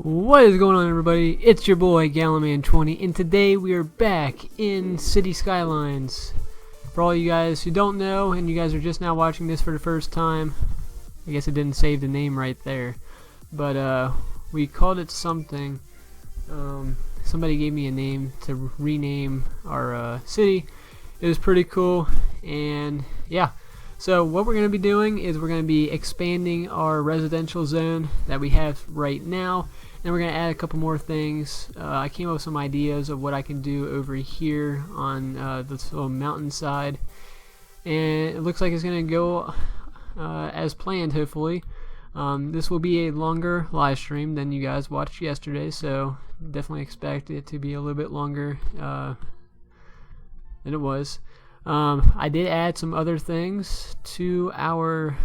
What is going on, everybody? It's your boy Gallonman20, and today we are back in City Skylines. For all you guys who don't know, and you guys are just now watching this for the first time, I guess it didn't save the name right there, but we called it something. Somebody gave me a name to rename our city. It was pretty cool, and yeah. So what we're going to be doing is we're going to be expanding our residential zone that we have right now, and we're going to add a couple more things. I came up with some ideas of what I can do over here on this little mountainside, and it looks like it's going to go as planned, hopefully. This will be a longer live stream than you guys watched yesterday, so definitely expect it to be a little bit longer than it was. I did add some other things to our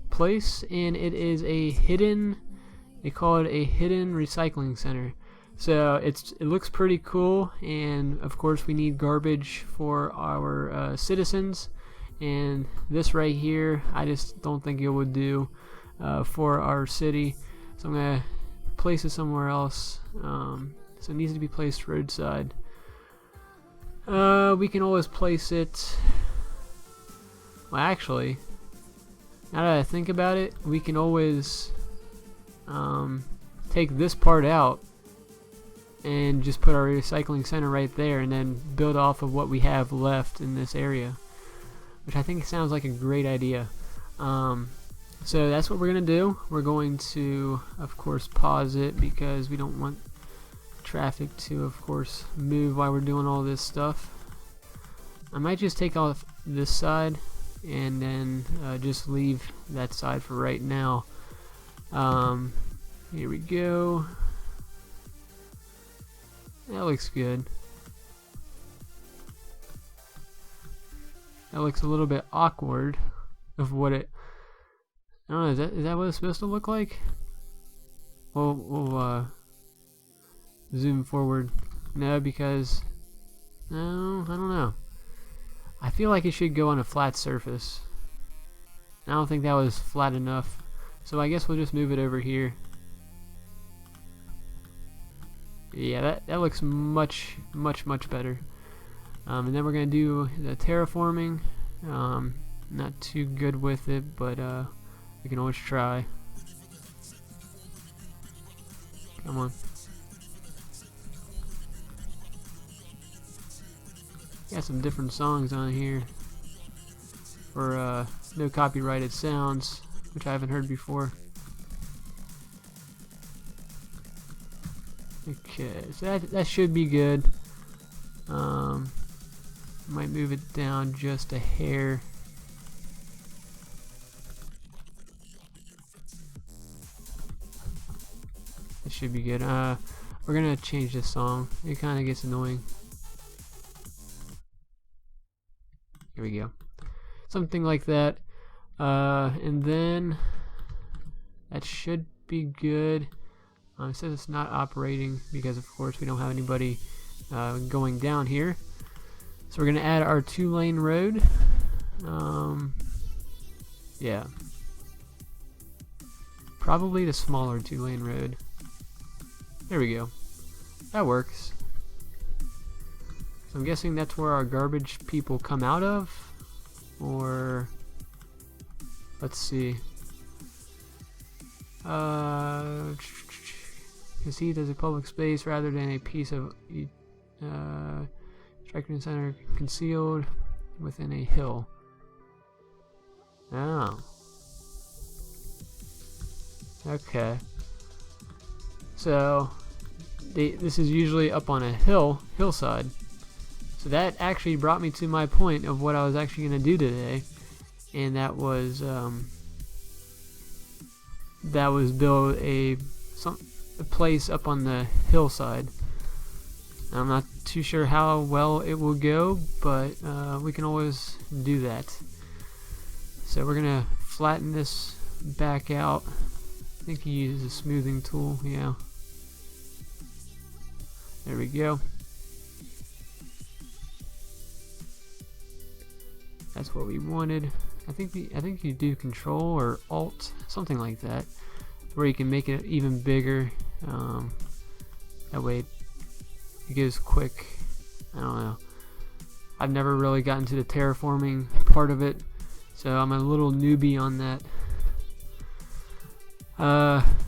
place, and it is a hidden, they call it a hidden recycling center. So it looks pretty cool, and of course we need garbage for our citizens, and this right here I just don't think it would do for our city, so I'm going to place it somewhere else. So it needs to be placed roadside. We can always place it, well, actually, now that I think about it, we can always take this part out and just put our recycling center right there, and then build off of what we have left in this area, which I think sounds like a great idea. So that's what we're gonna do. We're going to, of course, pause it because we don't want traffic to, of course, move while we're doing all this stuff. I might just take off this side and then just leave that side for right now. Here we go. That looks good. That looks a little bit awkward of what it, I don't know, is that what it's supposed to look like? We'll zoom forward. No, because no, I don't know. I feel like it should go on a flat surface. I don't think that was flat enough, so I guess we'll just move it over here. Yeah, that looks much better. And then we're gonna do the terraforming. Not too good with it, but we can always try. Come on. Got some different songs on here for no copyrighted sounds, which I haven't heard before. Okay, so that should be good. Might move it down just a hair. That should be good. We're gonna change this song. It kind of gets annoying. Here we go. Something like that. And then that should be good. It says it's not operating because, of course, we don't have anybody going down here. So we're going to add our 2-lane road. Yeah. Probably the smaller 2-lane road. There we go. That works. So I'm guessing that's where our garbage people come out of, or let's see. Conceived as a public space rather than a piece of striking center concealed within a hill. Oh. Okay. So this is usually up on a hillside. So that actually brought me to my point of what I was actually going to do today, and that was build a place up on the hillside. I'm not too sure how well it will go, but we can always do that. So we're going to flatten this back out. I think he uses a smoothing tool, yeah. There we go. That's what we wanted. I think you do Control or Alt, something like that. where you can make it even bigger. That way it goes quick. I don't know. I've never really gotten to the terraforming part of it, so I'm a little newbie on that.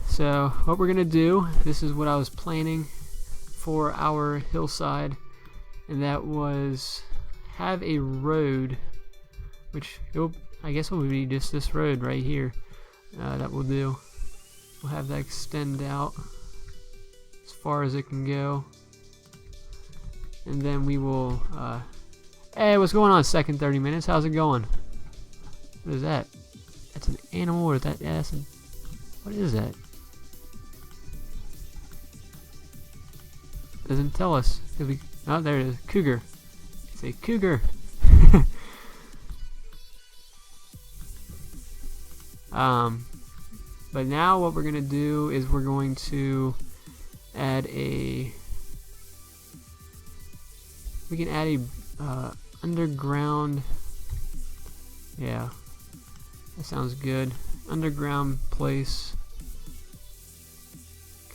So what we're gonna do, this is what I was planning for our hillside, and that was have a road, which I guess it would be just this road right here. That will do. We'll have that extend out as far as it can go, and then we will hey, what's going on, second 30 minutes? How's it going? What is that? That's an animal, or is that, yeah, that's what is that? Doesn't tell us. Oh, there it is. Cougar. It's a cougar. But now what we're gonna do is we're going to add a. We can add a underground. Yeah, that sounds good. Underground place.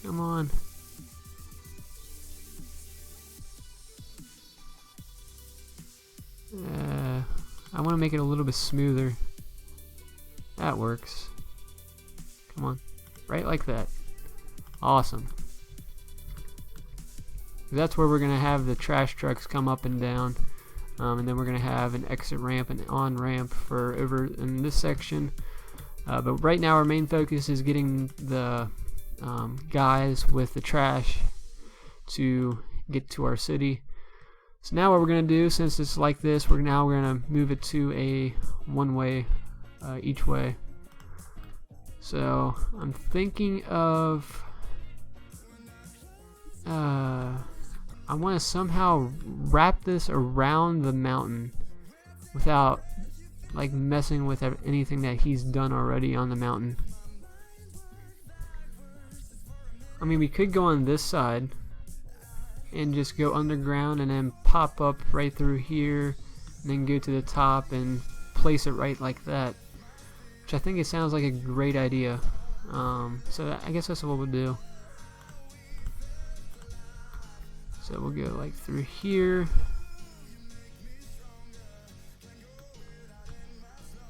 Come on. I want to make it a little bit smoother. That works. Come on. Right like that. Awesome. That's where we're going to have the trash trucks come up and down. And then we're going to have an exit ramp and on ramp for over in this section. But right now our main focus is getting the guys with the trash to get to our city. So now what we're going to do, since it's like this, we're going to move it to a one-way each way. So I'm thinking of I want to somehow wrap this around the mountain without like messing with anything that he's done already on the mountain. I mean, we could go on this side and just go underground and then pop up right through here and then go to the top and place it right like that, which I think it sounds like a great idea. So I guess that's what we'll do. So we'll go like through here,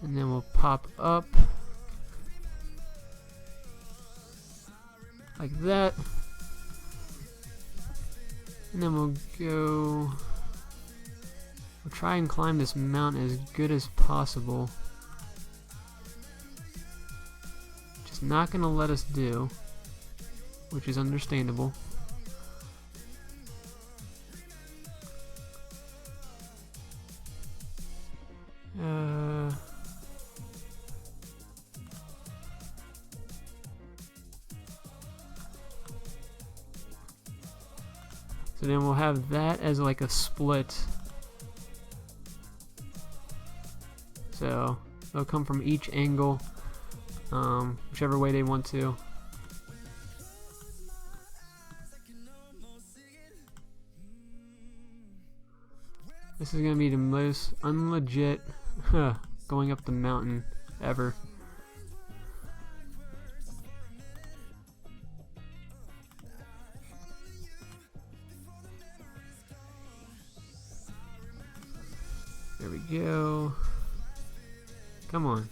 and then we'll pop up like that, and then we'll try and climb this mountain as good as possible. Just not gonna let us do, which is understandable. So then we'll have that as like a split. So they'll come from each angle, whichever way they want to. This is gonna be the most unlegit going up the mountain ever. There we go. Come on,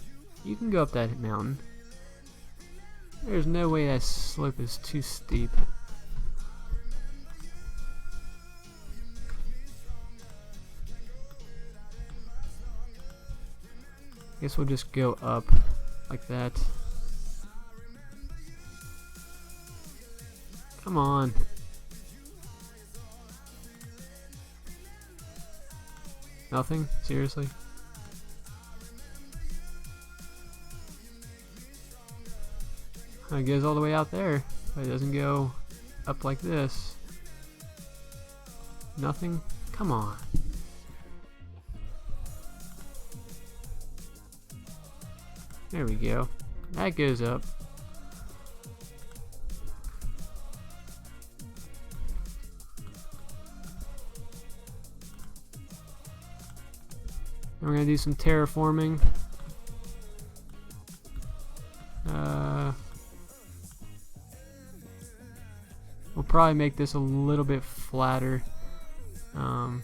you can go up that mountain. There's no way that slope is too steep. Guess we'll just go up like that. Come on. Nothing? Seriously? It goes all the way out there, but it doesn't go up like this. Nothing? Come on. There we go. That goes up. Then we're gonna do some terraforming. probably make this a little bit flatter. I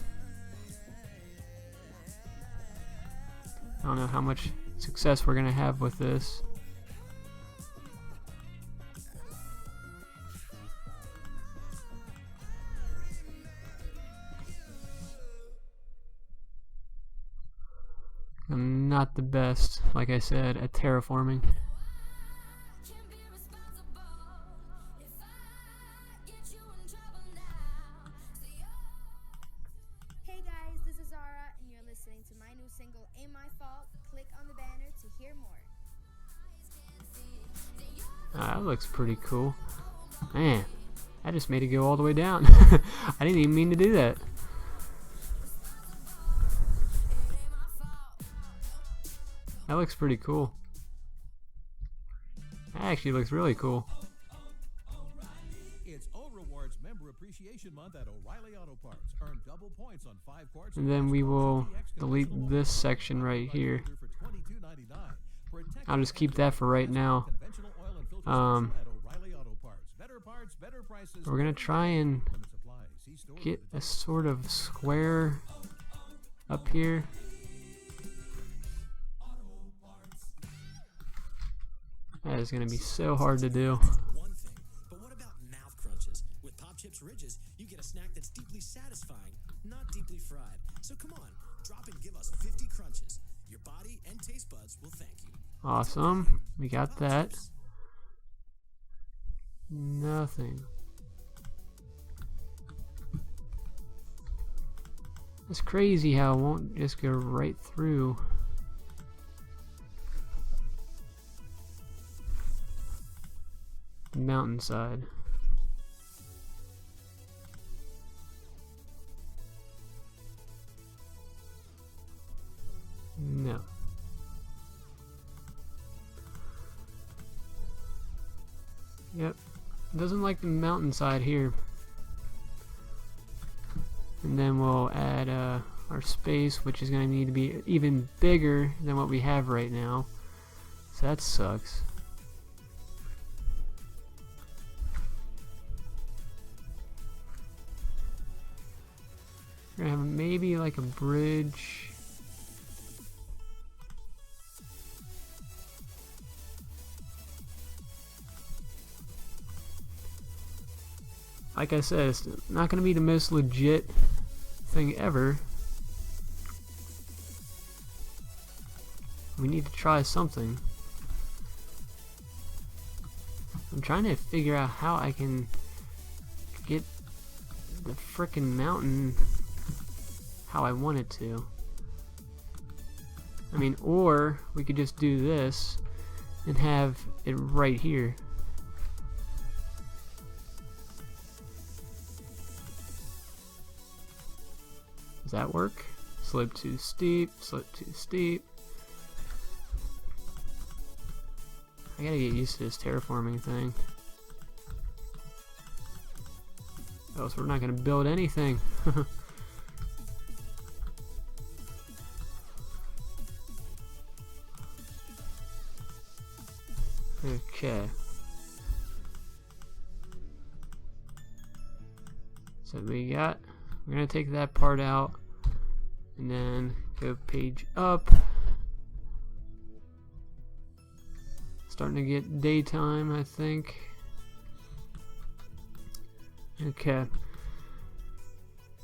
don't know how much success we're gonna have with this. I'm not the best, like I said, at terraforming. Hey guys, this is Zara, and you're listening to my new single, Ain't My Fault. Click on the banner to hear more. That looks pretty cool. Man, I just made it go all the way down. I didn't even mean to do that. That looks pretty cool. That actually looks really cool. It's O-Rewards Member Appreciation Month at O'Reilly Auto Parts. Earn double points on 5 quarts. And then we will delete this section right here. I'll just keep that for right now. We're gonna try and get a sort of square up here. That is gonna be so hard to do. One thing, but what about mouth crunches? With Pop Chips Ridges, you get a snack that's deeply satisfying, not deeply fried. So come on, drop and give us 50 crunches. Your body and taste buds will thank you. Awesome. We got that. Nothing. It's crazy how it won't just go right through. The mountainside. No. Yep. Doesn't like the mountainside here. And then we'll add our space, which is going to need to be even bigger than what we have right now. So that sucks. We're going to have maybe like a bridge. Like I said, it's not going to be the most legit thing ever. We need to try something. I'm trying to figure out how I can get the frickin' mountain how I want it to. I mean, or we could just do this and have it right here. Does that work? Slope too steep, slope too steep. I gotta get used to this terraforming thing. Else we're not gonna build anything. Okay. So we're gonna take that part out and then go page up. Starting to get daytime, I think. Okay.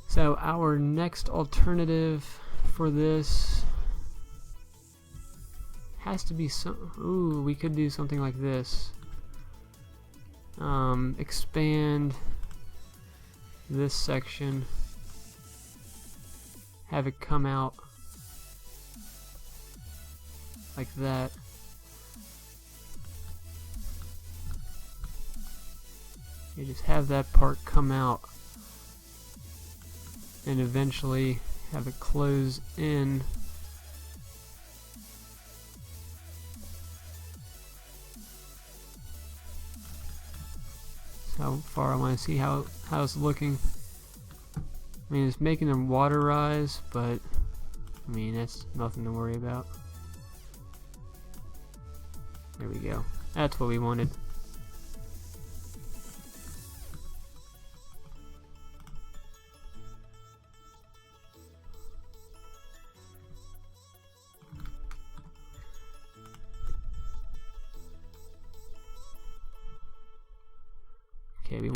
So our next alternative for this has to be some. Ooh, we could do something like this. Expand this section. Have it come out like that. You just have that part come out and eventually have it close in. So how far I want to see how it's looking. I mean, it's making the water rise, but I mean, that's nothing to worry about. There we go. That's what we wanted.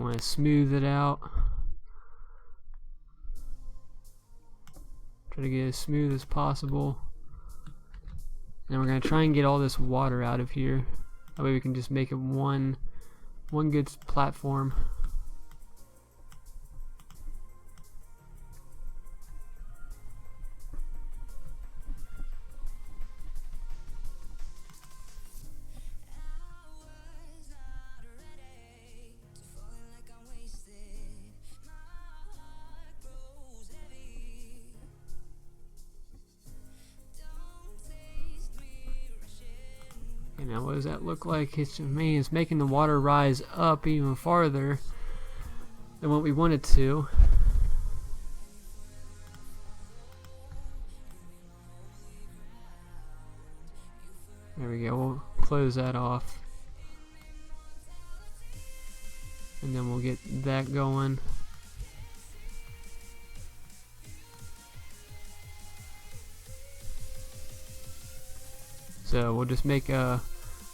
want to smooth it out. Try to get as smooth as possible. And we're going to try and get all this water out of here. That way we can just make it one good platform. Now what does that look like? It's making the water rise up even farther than what we want it to. There we go. We'll close that off. And then we'll get that going. So we'll just make a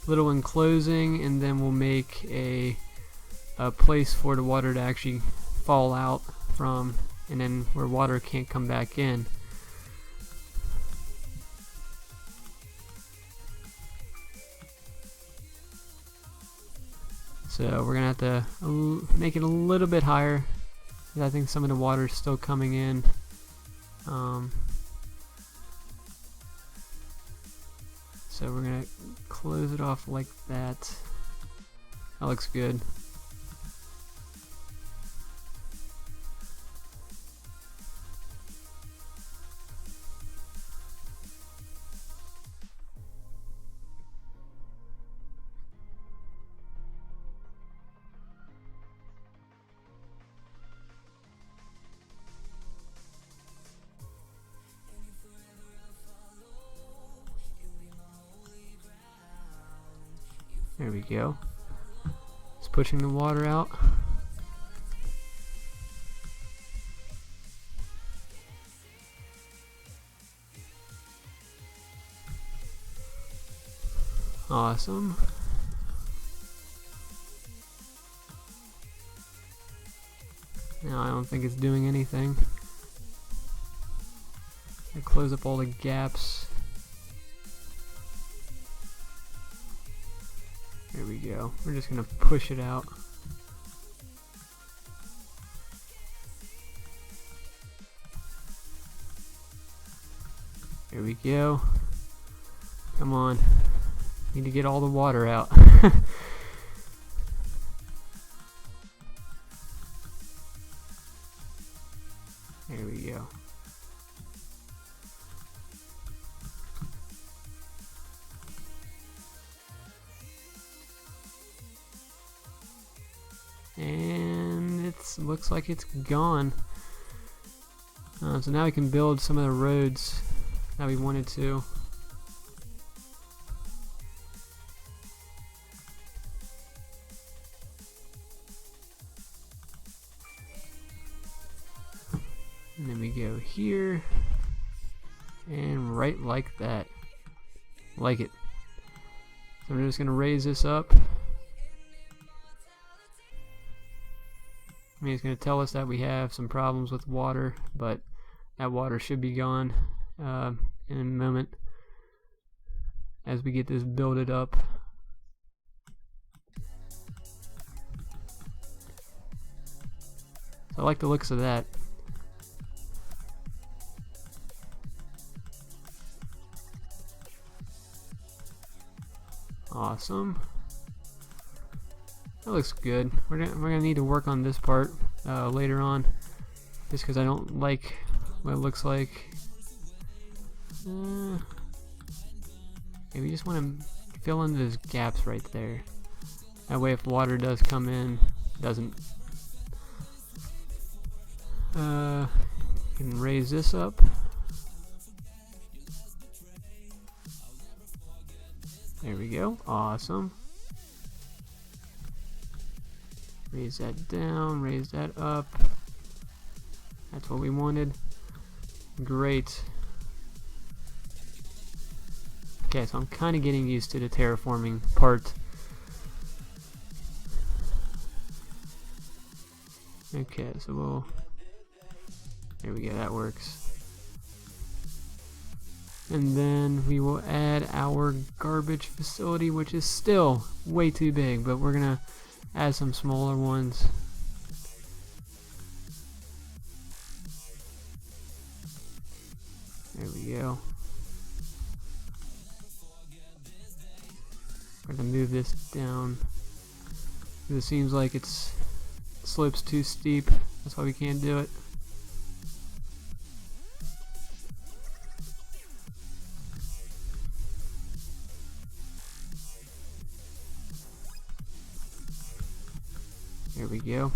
little enclosing, and then we'll make a place for the water to actually fall out from, and then where water can't come back in. So we're gonna have to make it a little bit higher, because I think some of the water is still coming in. So we're gonna close it off like that. That looks good. There we go. Just pushing the water out. Awesome. Now I don't think it's doing anything. I close up all the gaps. There we go. We're just gonna push it out. There we go. Come on. Need to get all the water out. There we go. And it looks like it's gone. So now we can build some of the roads that we wanted to. And then we go here, and right like that. Like it. So I'm just going to raise this up. I mean, it's going to tell us that we have some problems with water, but that water should be gone in a moment as we get this builded up. So I like the looks of that. Awesome. That looks good. We're gonna need to work on this part later on, just because I don't like what it looks like. Yeah, we just want to fill in those gaps right there. That way, if water does come in, it doesn't. Can raise this up. There we go. Awesome. Raise that down, raise that up. That's what we wanted. Great. Okay, so I'm kind of getting used to the terraforming part. Okay, so we'll, there we go, that works. And then we will add our garbage facility, which is still way too big, but we're gonna add some smaller ones. There we go. We're gonna move this down. It seems like it slopes too steep. That's why we can't do it. There we go.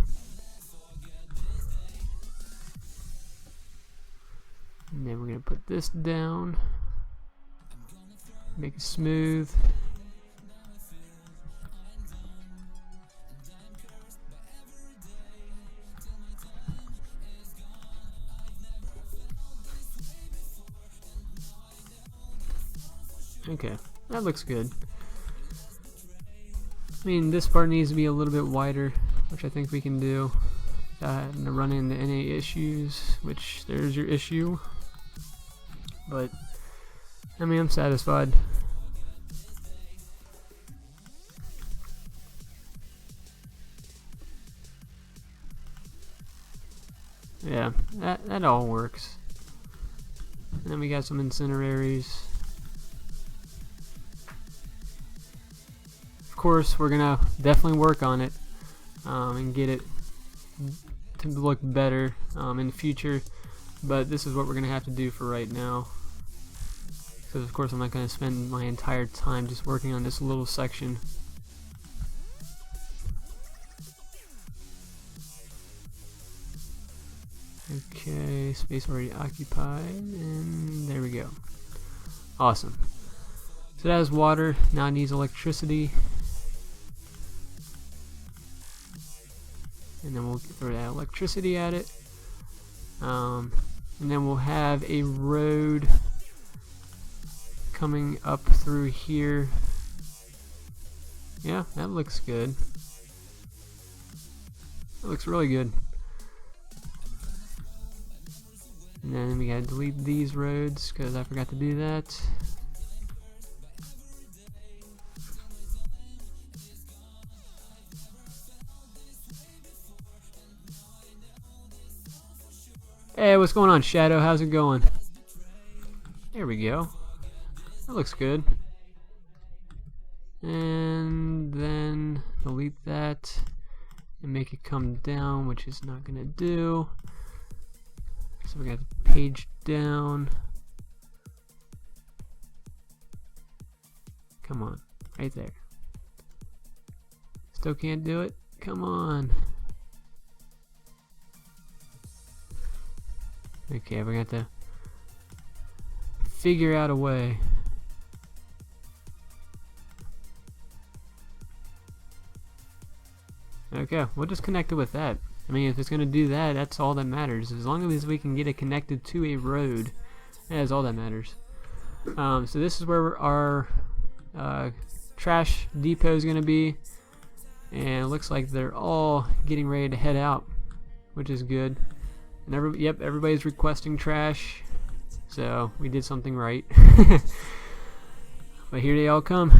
And then we're gonna put this down. Make it smooth. Okay, that looks good. I mean, this part needs to be a little bit wider, which I think we can do without having to run into any issues, which there's your issue. But, I mean, I'm satisfied. Yeah, that all works. And then we got some incineraries. Of course, we're gonna definitely work on it and get it to look better in the future, but this is what we're gonna have to do for right now, because of course I'm not gonna spend my entire time just working on this little section. Okay, space already occupied, and there we go. Awesome. So that has water, now it needs electricity. And then we'll throw that electricity at it. And then we'll have a road coming up through here. Yeah, that looks good. That looks really good. And then we gotta delete these roads because I forgot to do that. Hey, what's going on, Shadow? How's it going? There we go. That looks good. And then delete that and make it come down, which is not gonna do. So we got the page down. Come on, right there. Still can't do it? Come on. Okay, we're gonna have to figure out a way. Okay, we'll just connect it with that. I mean, if it's gonna do that, that's all that matters. As long as we can get it connected to a road, that is all that matters. So this is where our trash depot is gonna be, and it looks like they're all getting ready to head out, which is good. And yep, everybody's requesting trash, so we did something right. But here they all come,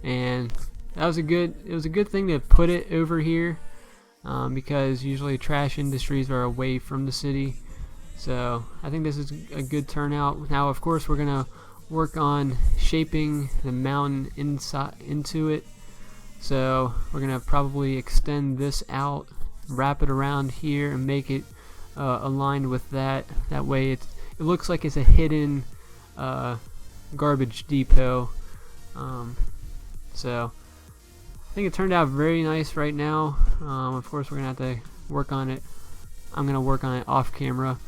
and that was it was a good thing to put it over here, because usually trash industries are away from the city. So I think this is a good turnout. Now, of course, we're gonna work on shaping the mountain into it. So we're gonna probably extend this out, wrap it around here, and make it aligned with that. That way it looks like it's a hidden garbage depot. So I think it turned out very nice right now. Of course, we're gonna have to work on it. I'm gonna work on it off camera.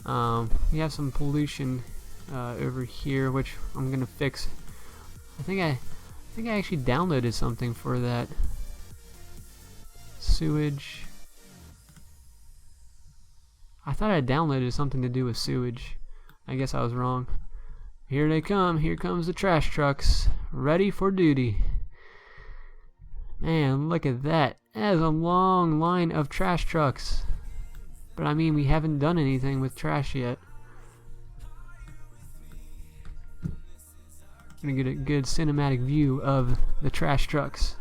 We have some pollution over here, which I'm gonna fix. I think I actually downloaded something for that. Sewage. I thought I downloaded something to do with sewage. I guess I was wrong. Here they come. Here comes the trash trucks, ready for duty. Man, look at that. That is a long line of trash trucks. But I mean, we haven't done anything with trash yet. Gonna get a good cinematic view of the trash trucks.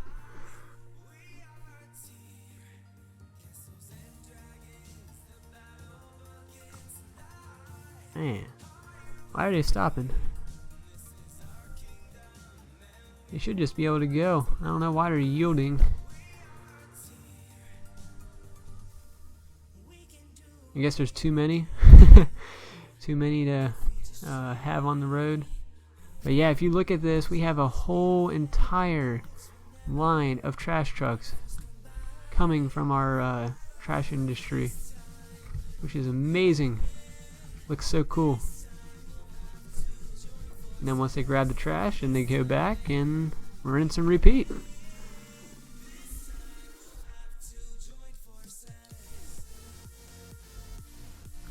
Man, why are they stopping? They should just be able to go. I don't know why they're yielding. I guess there's too many. Too many to have on the road. But yeah, if you look at this, we have a whole entire line of trash trucks coming from our trash industry, which is amazing. Looks so cool. And then once they grab the trash, and they go back and rinse and repeat.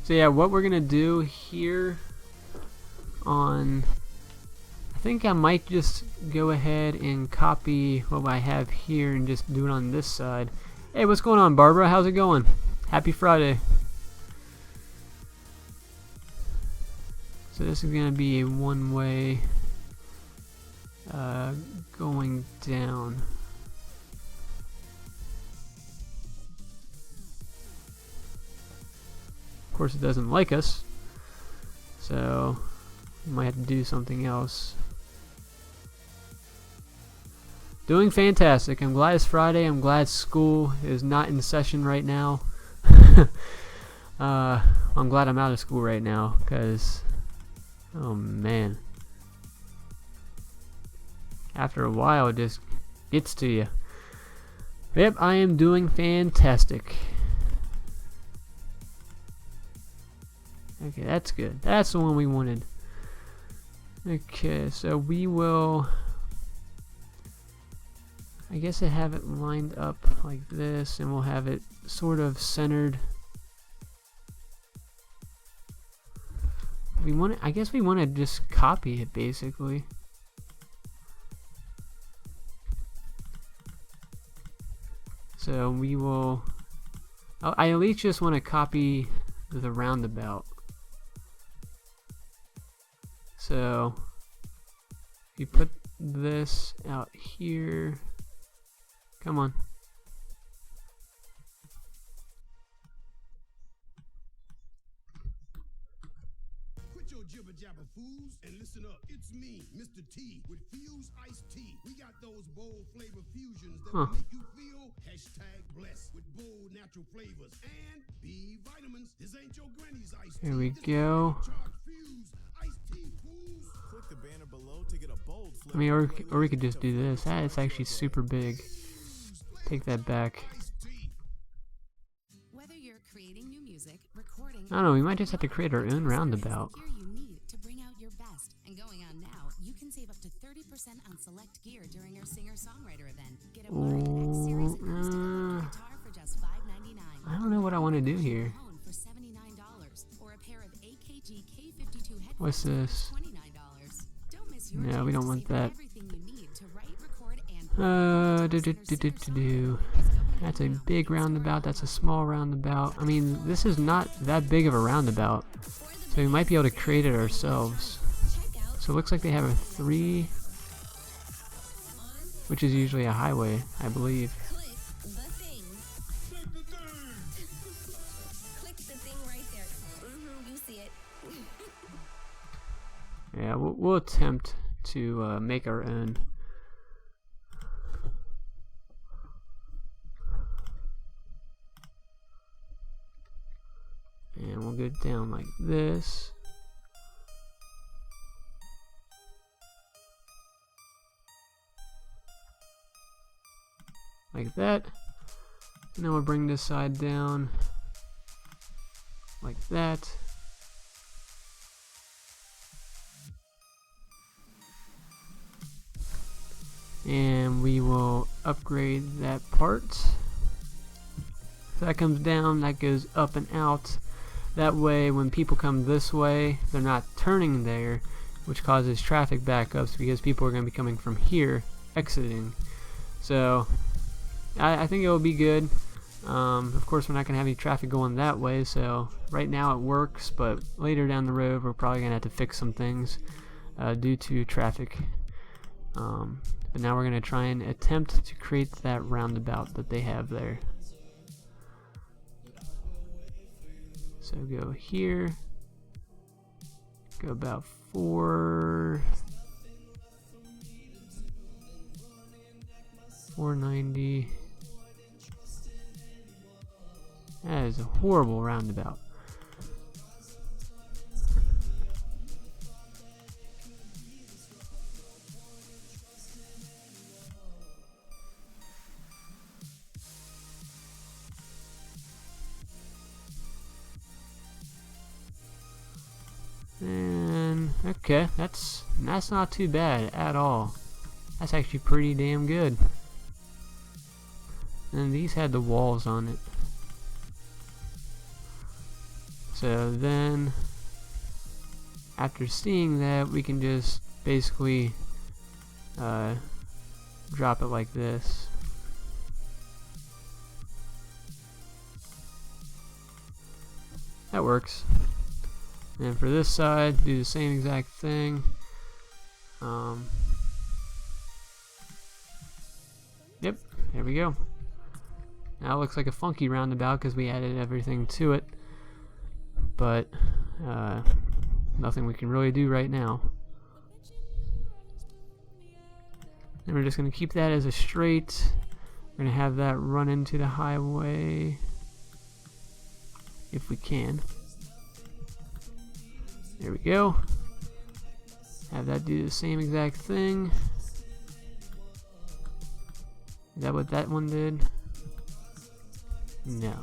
So yeah, what we're gonna do here on, I think I might just go ahead and copy what I have here and just do it on this side. Hey, what's going on, Barbara? How's it going? Happy Friday. So this is gonna be a one-way going down. Of course, it doesn't like us, so we might have to do something else. Doing fantastic. I'm glad it's Friday. I'm glad school is not in session right now. I'm glad I'm out of school right now, because, oh man, after a while it just gets to you. Yep, I am doing fantastic. Okay, that's good. That's the one we wanted. Okay, so we will, I guess I have it lined up like this, and we'll have it sort of centered. We want to, I guess we want to just copy it basically. So we will, I at least just want to copy the roundabout. So if you put this out here, come on. Quit your jibber jabber fools and listen up. It's me, Mr. T, with Fuse Iced Tea. We got those bold flavor fusions that will make you feel #blessed with bold natural flavors and B vitamins. This ain't your granny's iced tea. Here we go. Click the banner below to get a bold I mean, or we could just do this. That is actually super big. Take that back. Whether you're creating new music, recording, I don't know, we might just have to create our own roundabout. gear you need to bring out your best. And going on now, you can save up to 30% on select gear during our singer-songwriter event. Get a Mark X Series acoustic electric guitar for just $5.99. I don't know what I want to do here. For $79, or a pair of AKG K52 headphones What's this? for $29. Don't miss your No, we chance don't to want save that. everything you need to write, record, and That's a big roundabout. That's a small roundabout. I mean, this is not that big of a roundabout, so we might be able to create it ourselves. So it looks like they have a 3, which is usually a highway, I believe. Click the thing. Click the thing right there. You see it. Yeah, we'll attempt to make our own. And we'll go down like this. Like that. And then we'll bring this side down like that. And we will upgrade that part. So that comes down, that goes up and out. That way when people come this way, they're not turning there, which causes traffic backups because people are going to be coming from here, exiting. So I think it will be good. Of course, we're not going to have any traffic going that way, so right now it works, but later down the road we're probably going to have to fix some things due to traffic. But now we're going to try and attempt to create that roundabout that they have there. So go here, go about 490. That is a horrible roundabout. And okay, that's not too bad at all. That's actually pretty damn good. And these had the walls on it. So then, after seeing that, we can just basically drop it like this. That works. And for this side, do the same exact thing. Yep, there we go. Now it looks like a funky roundabout because we added everything to it. But nothing we can really do right now. And we're just going to keep that as a straight. We're going to have that run into the highway if we can. There we go. Have that do the same exact thing. Is that what that one did? No.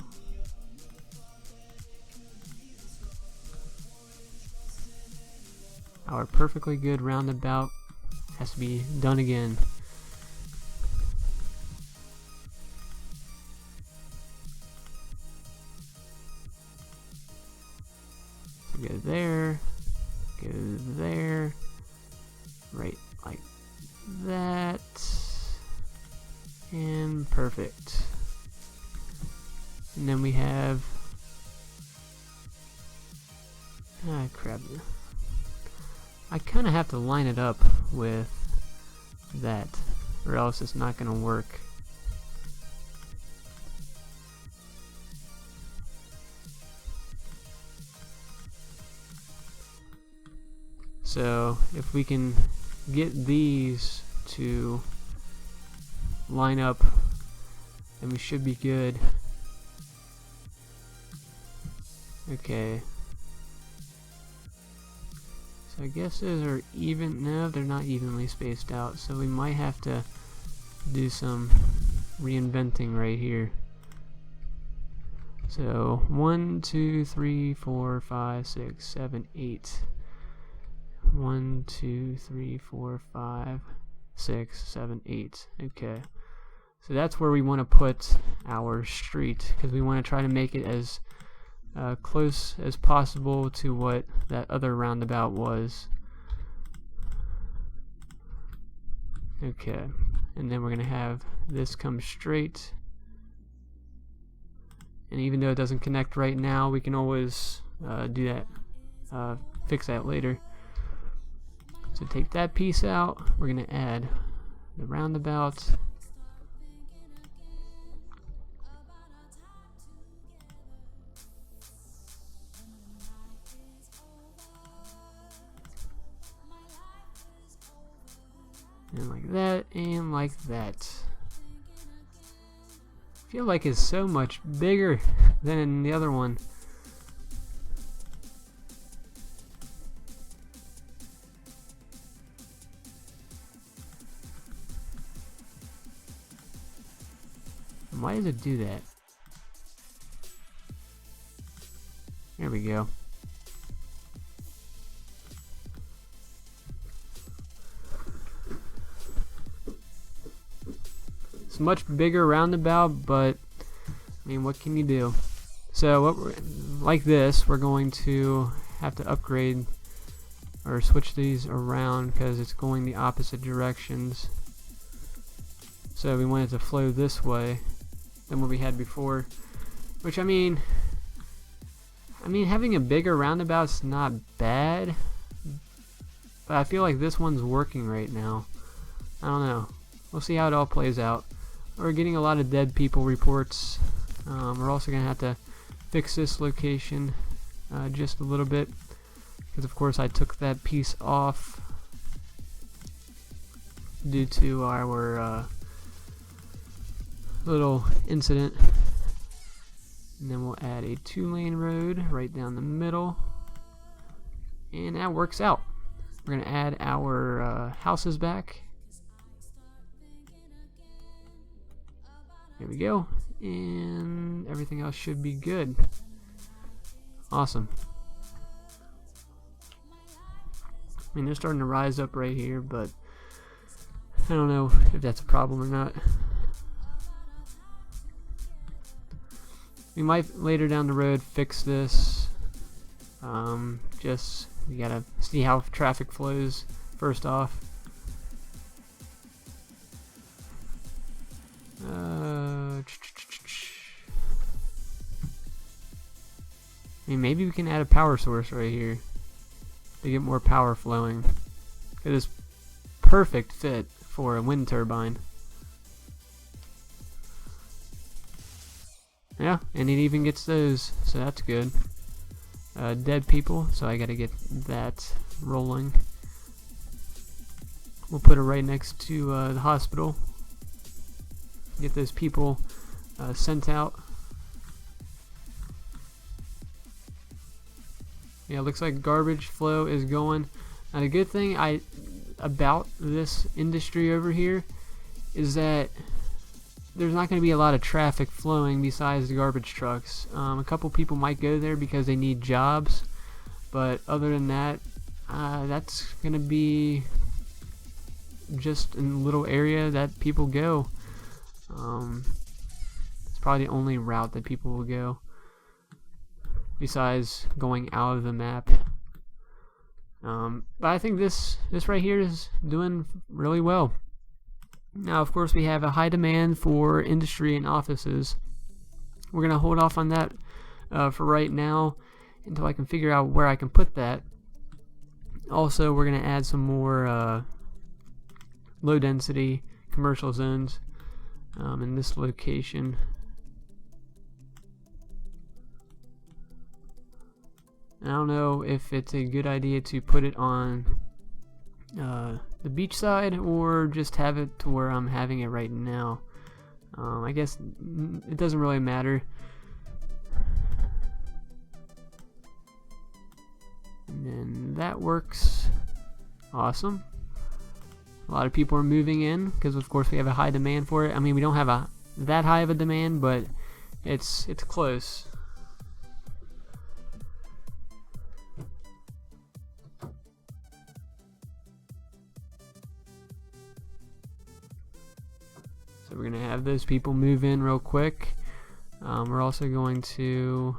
Our perfectly good roundabout has to be done again. So go there, right like that, and perfect. And then we have, crap. I kind of have to line it up with that, or else it's not going to work. So if we can get these to line up, then we should be good. Okay. So I guess those are even. No, they're not evenly spaced out, so we might have to do some reinventing right here. So 1, 2, 3, 4, 5, 6, 7, 8. 1, 2, 3, 4, 5, 6, 7, 8. Okay. So that's where we want to put our street, because we want to try to make it as close as possible to what that other roundabout was. Okay, and then we're going to have this come straight, and even though it doesn't connect right now, we can always do that, fix that later. So take that piece out, we're going to add the roundabout. And like that, and like that. I feel like it's so much bigger than in the other one. And why does it do that? There we go. It's a much bigger roundabout, but I mean, what can you do? So like this, we're going to have to upgrade or switch these around because it's going the opposite directions. so we want it to flow this way than what we had before. Which I mean having a bigger roundabout's not bad, but I feel like this one's working right now. I don't know. We'll see how it all plays out. We're getting a lot of dead people reports. We're also gonna have to fix this location just a little bit, because of course I took that piece off due to our little incident. And then we'll add a 2-lane road right down the middle, and that works out. We're gonna add our houses back. There we go, and everything else should be good. Awesome. I mean, they're starting to rise up right here, but I don't know if that's a problem or not. We might later down the road fix this. Just we gotta see how traffic flows first off. I mean, maybe we can add a power source right here to get more power flowing. It is perfect fit for a wind turbine. Yeah, and it even gets those, so that's good. Dead people, so I gotta get that rolling. We'll put it right next to the hospital. Get those people sent out. Yeah, it looks like garbage flow is going. Now the good thing about this industry over here is that there's not going to be a lot of traffic flowing besides the garbage trucks. A couple people might go there because they need jobs, but other than that, that's going to be just in a little area that people go. It's probably the only route that people will go besides going out of the map. But I think this right here is doing really well. Now, of course, we have a high demand for industry and offices. We're going to hold off on that for right now until I can figure out where I can put that. Also, we're going to add some more low-density commercial zones in this location. I don't know if it's a good idea to put it on the beach side or just have it to where I'm having it right now. I guess it doesn't really matter. And then that works. Awesome. A lot of people are moving in because of course we have a high demand for it. I mean, we don't have that high of a demand, but it's close. So we're going to have those people move in real quick. We're also going to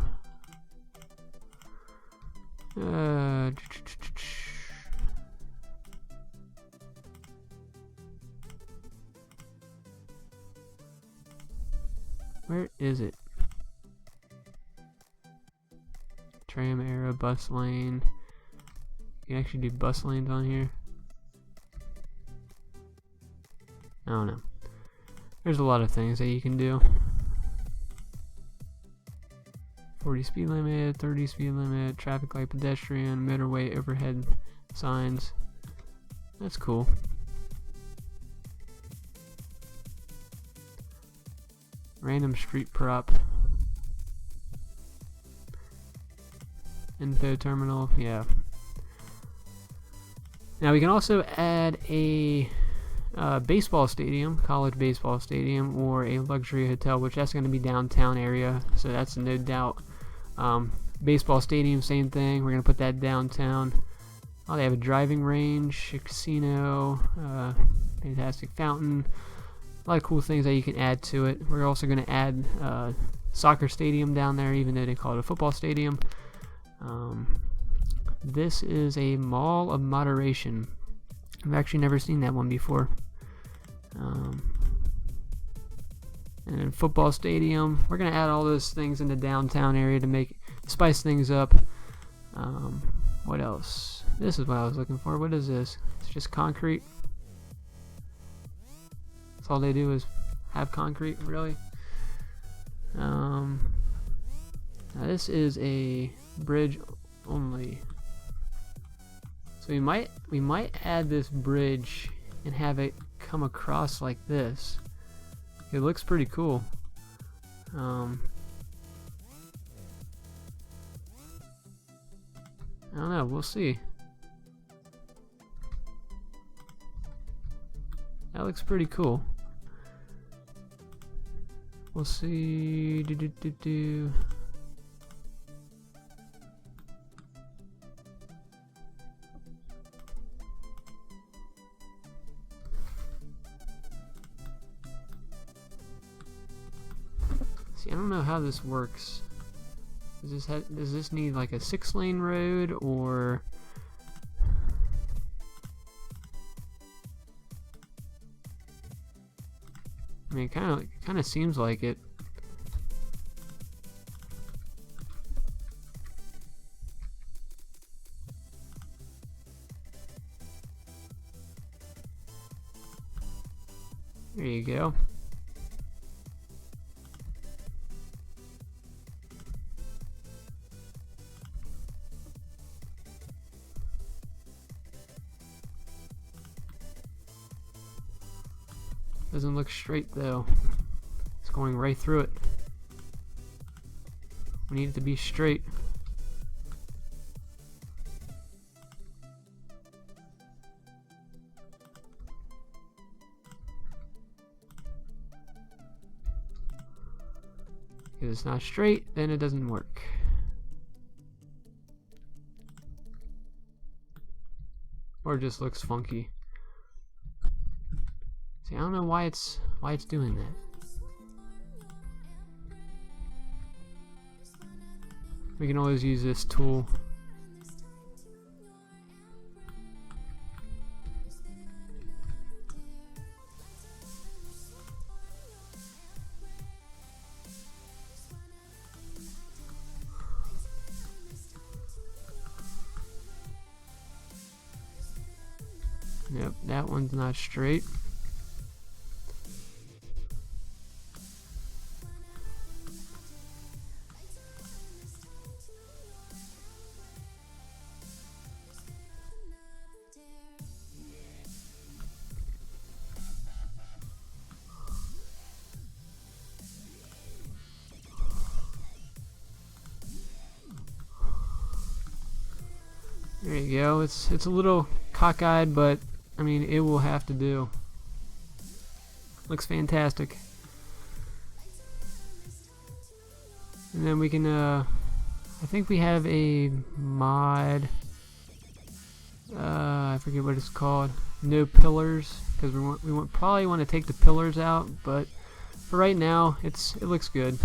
where is it? Tram era, bus lane. You can actually do bus lanes on here. I don't know. There's a lot of things that you can do. 40 speed limit, 30 speed limit, traffic light, pedestrian, motorway, overhead signs. That's cool. Random street prop. Info terminal, yeah. Now we can also add a baseball stadium, college baseball stadium, or a luxury hotel, which that's going to be downtown area, so that's no doubt. Baseball stadium, same thing, we're going to put that downtown. Oh, they have a driving range, a casino, fantastic fountain, a lot of cool things that you can add to it. We're also going to add soccer stadium down there, even though they call it a football stadium. This is a mall of moderation. I've actually never seen that one before. and football stadium. We're gonna add all those things in the downtown area to spice things up. What else? This is what I was looking for. What is this? It's just concrete. That's all they do is have concrete, really. Now this is a bridge only. So we might add this bridge and have it come across like this. It looks pretty cool. I don't know, we'll see. That looks pretty cool. We'll see. See, I don't know how this works. Does this need like a 6-lane road, or I mean, it kind of seems like it. There you go. Doesn't look straight though. It's going right through it. We need it to be straight. If it's not straight, then it doesn't work. Or it just looks funky. See, I don't know why it's doing that. We can always use this tool. Yep, that one's not straight. There you go. It's a little cockeyed, but I mean, it will have to do. Looks fantastic. And then we can I think we have a mod, I forget what it's called, no pillars, because we probably want to take the pillars out, but for right now it looks good.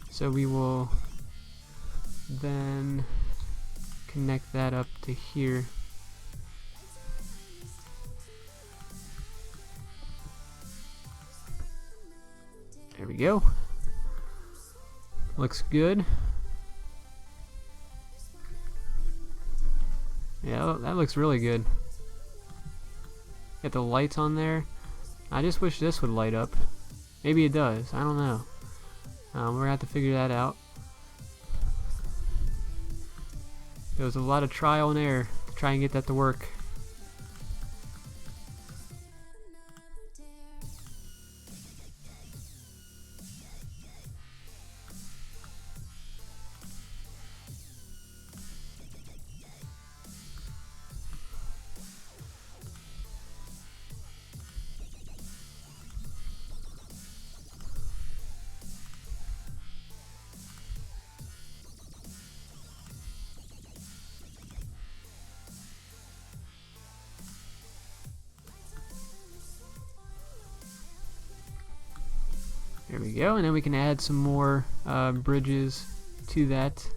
So we will then connect that up to here. There we go. Looks good. Yeah, that looks really good. Get the lights on there. I just wish this would light up. Maybe it does. I don't know. We're gonna have to figure that out. There was a lot of trial and error to try and get that to work. There we go, and then we can add some more bridges to that.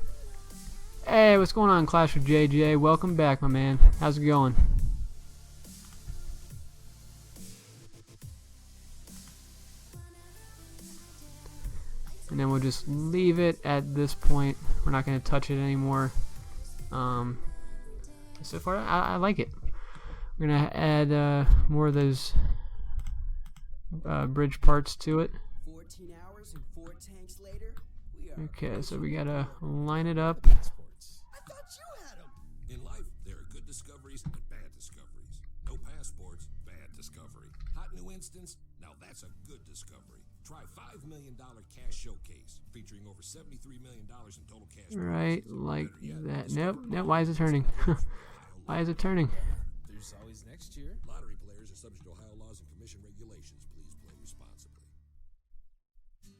Hey, what's going on, Clash with JJ? Welcome back, my man. How's it going? and then we'll just leave it at this point. We're not going to touch it anymore. So far I like it. We're going to add more of those bridge parts to it. 14 hours and 4 tanks later, we are Okay, so we got to line it up. Passports. I thought you had them. In life, there are good discoveries and bad discoveries. No passports, bad discovery. Hot new instance, now that's a good discovery. Try $5 million cash showcase, featuring over $73 million in total cash. Right, like that. Nope, nope, why is it turning? Why is it turning? There's always next year. Lottery players are subject to Ohio laws and commission regulations. Please play responsibly.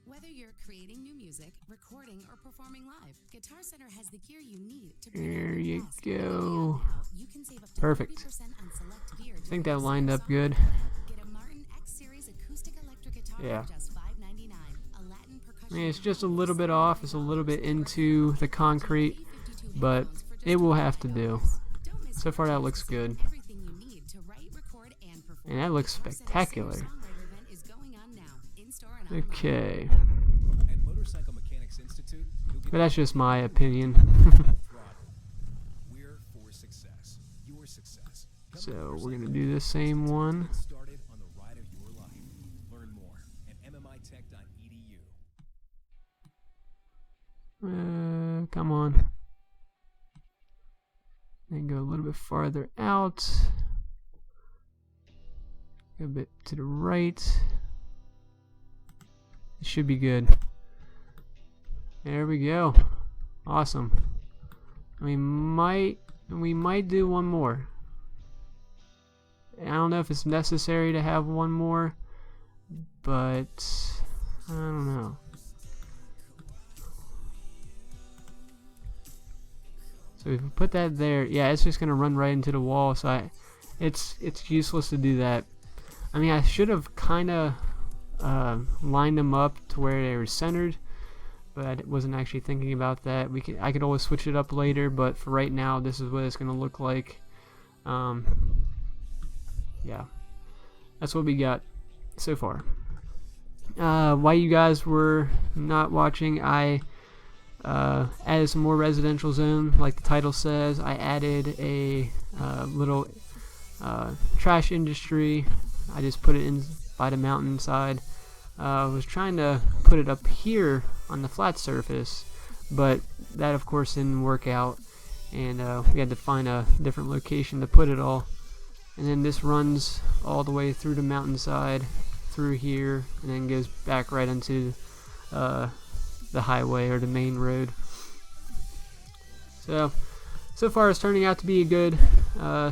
Whether you're creating new music, recording, or performing live, Guitar Center has the gear you need to bring There out your you best. go. Now, you can save up to Perfect. 30% on select gear I think during that your lined up good. Get a Martin X Series acoustic electric guitar Yeah. for just $5.99. A Latin percussion. I mean, it's just a little bit off. It's a little bit into the concrete, but it will have to do. Don't miss So far, that looks good. everything you need to write, record, and perform. And that looks Guitar Center's spectacular. singer-songwriter event is going on now, in store and online. Okay, At Motorcycle Mechanics Institute, you'll get but that's just my opinion. throttle. We're for success. Your success. Come to So Motorcycle we're gonna do the same one. Get started on the ride of your life. Learn more at mmitech.edu. Come on. Then go a little bit farther out. Go a bit to the right. It should be good. There we go. Awesome. We might do one more. I don't know if it's necessary to have one more, but I don't know. So if we put that there, yeah, it's just gonna run right into the wall. So it's useless to do that. I mean, I should have kind of lined them up to where they were centered, but I wasn't actually thinking about that. I could always switch it up later, but for right now, this is what it's gonna look like. Yeah, that's what we got so far. While you guys were not watching, I added some more residential zone, like the title says. I added a little trash industry. I just put it in by the mountainside. I was trying to put it up here on the flat surface, but that of course didn't work out, and we had to find a different location to put it all. And then this runs all the way through the mountainside, through here, and then goes back right into the highway or the main road. So far it's turning out to be a good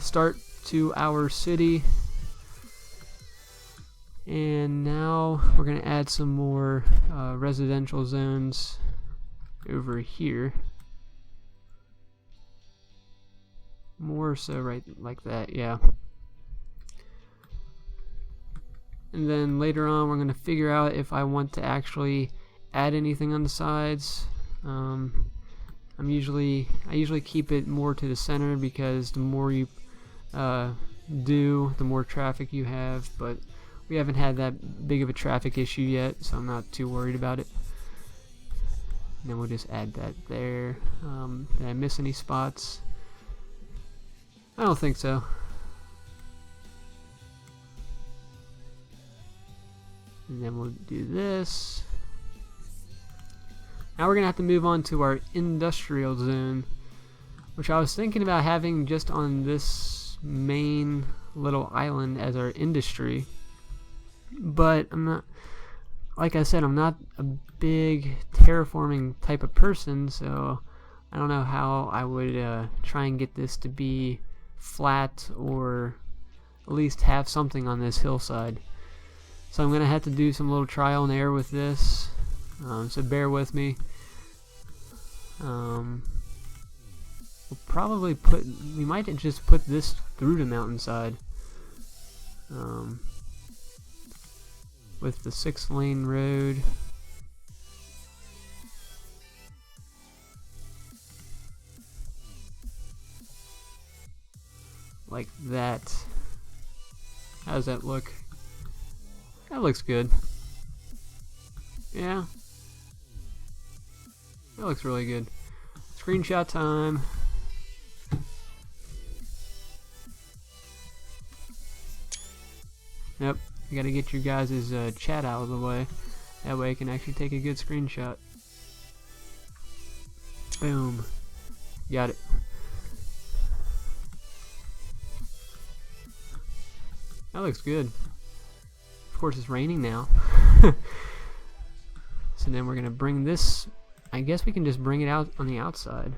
start to our city. And now we're going to add some more residential zones over here. More so right like that, yeah. And then later on we're going to figure out if I want to actually add anything on the sides. I usually keep it more to the center, because the more you do, the more traffic you have, but we haven't had that big of a traffic issue yet, so I'm not too worried about it. And then we'll just add that there. Did I miss any spots? I don't think so. And then we'll do this. Now we're going to have to move on to our industrial zone, which I was thinking about having just on this main little island as our industry. But I'm not, like I said, I'm not a big terraforming type of person, so I don't know how I would try and get this to be flat, or at least have something on this hillside. So I'm going to have to do some little trial and error with this, so bear with me. We'll probably we might just put this through the mountainside. With the 6-lane road. Like that. How does that look? That looks good. Yeah. That looks really good. Screenshot time. Yep, you gotta get your guys' chat out of the way. That way I can actually take a good screenshot. Boom. Got it. That looks good. Of course it's raining now. So then we're gonna bring this, I guess we can just bring it out on the outside.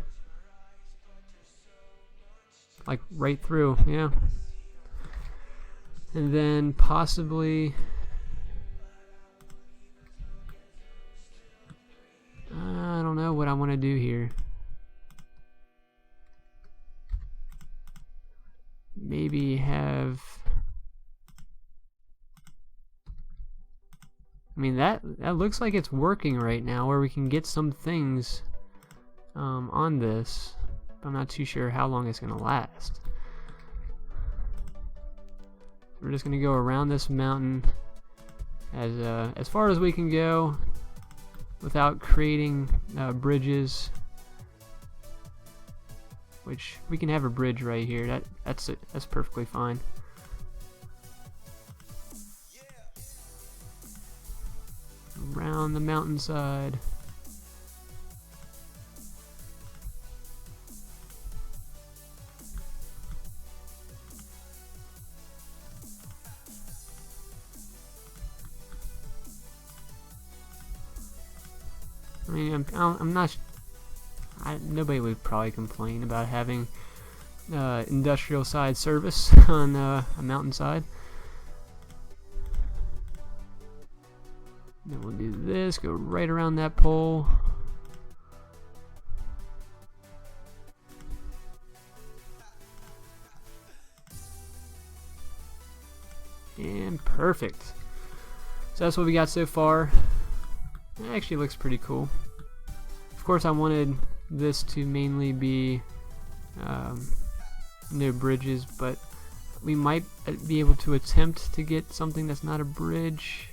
Like right through, yeah. And then possibly I don't know what I want to do here. Maybe have, I mean that looks like it's working right now, where we can get some things on this. I'm not too sure how long it's gonna last. We're just gonna go around this mountain as far as we can go without creating bridges. Which we can have a bridge right here. That's perfectly fine. Around the mountainside. I mean, I'm not. Nobody would probably complain about having industrial side service on a mountainside. Then we'll do this, go right around that pole. And perfect. So that's what we got so far. It actually looks pretty cool. Of course I wanted this to mainly be no bridges, but we might be able to attempt to get something that's not a bridge.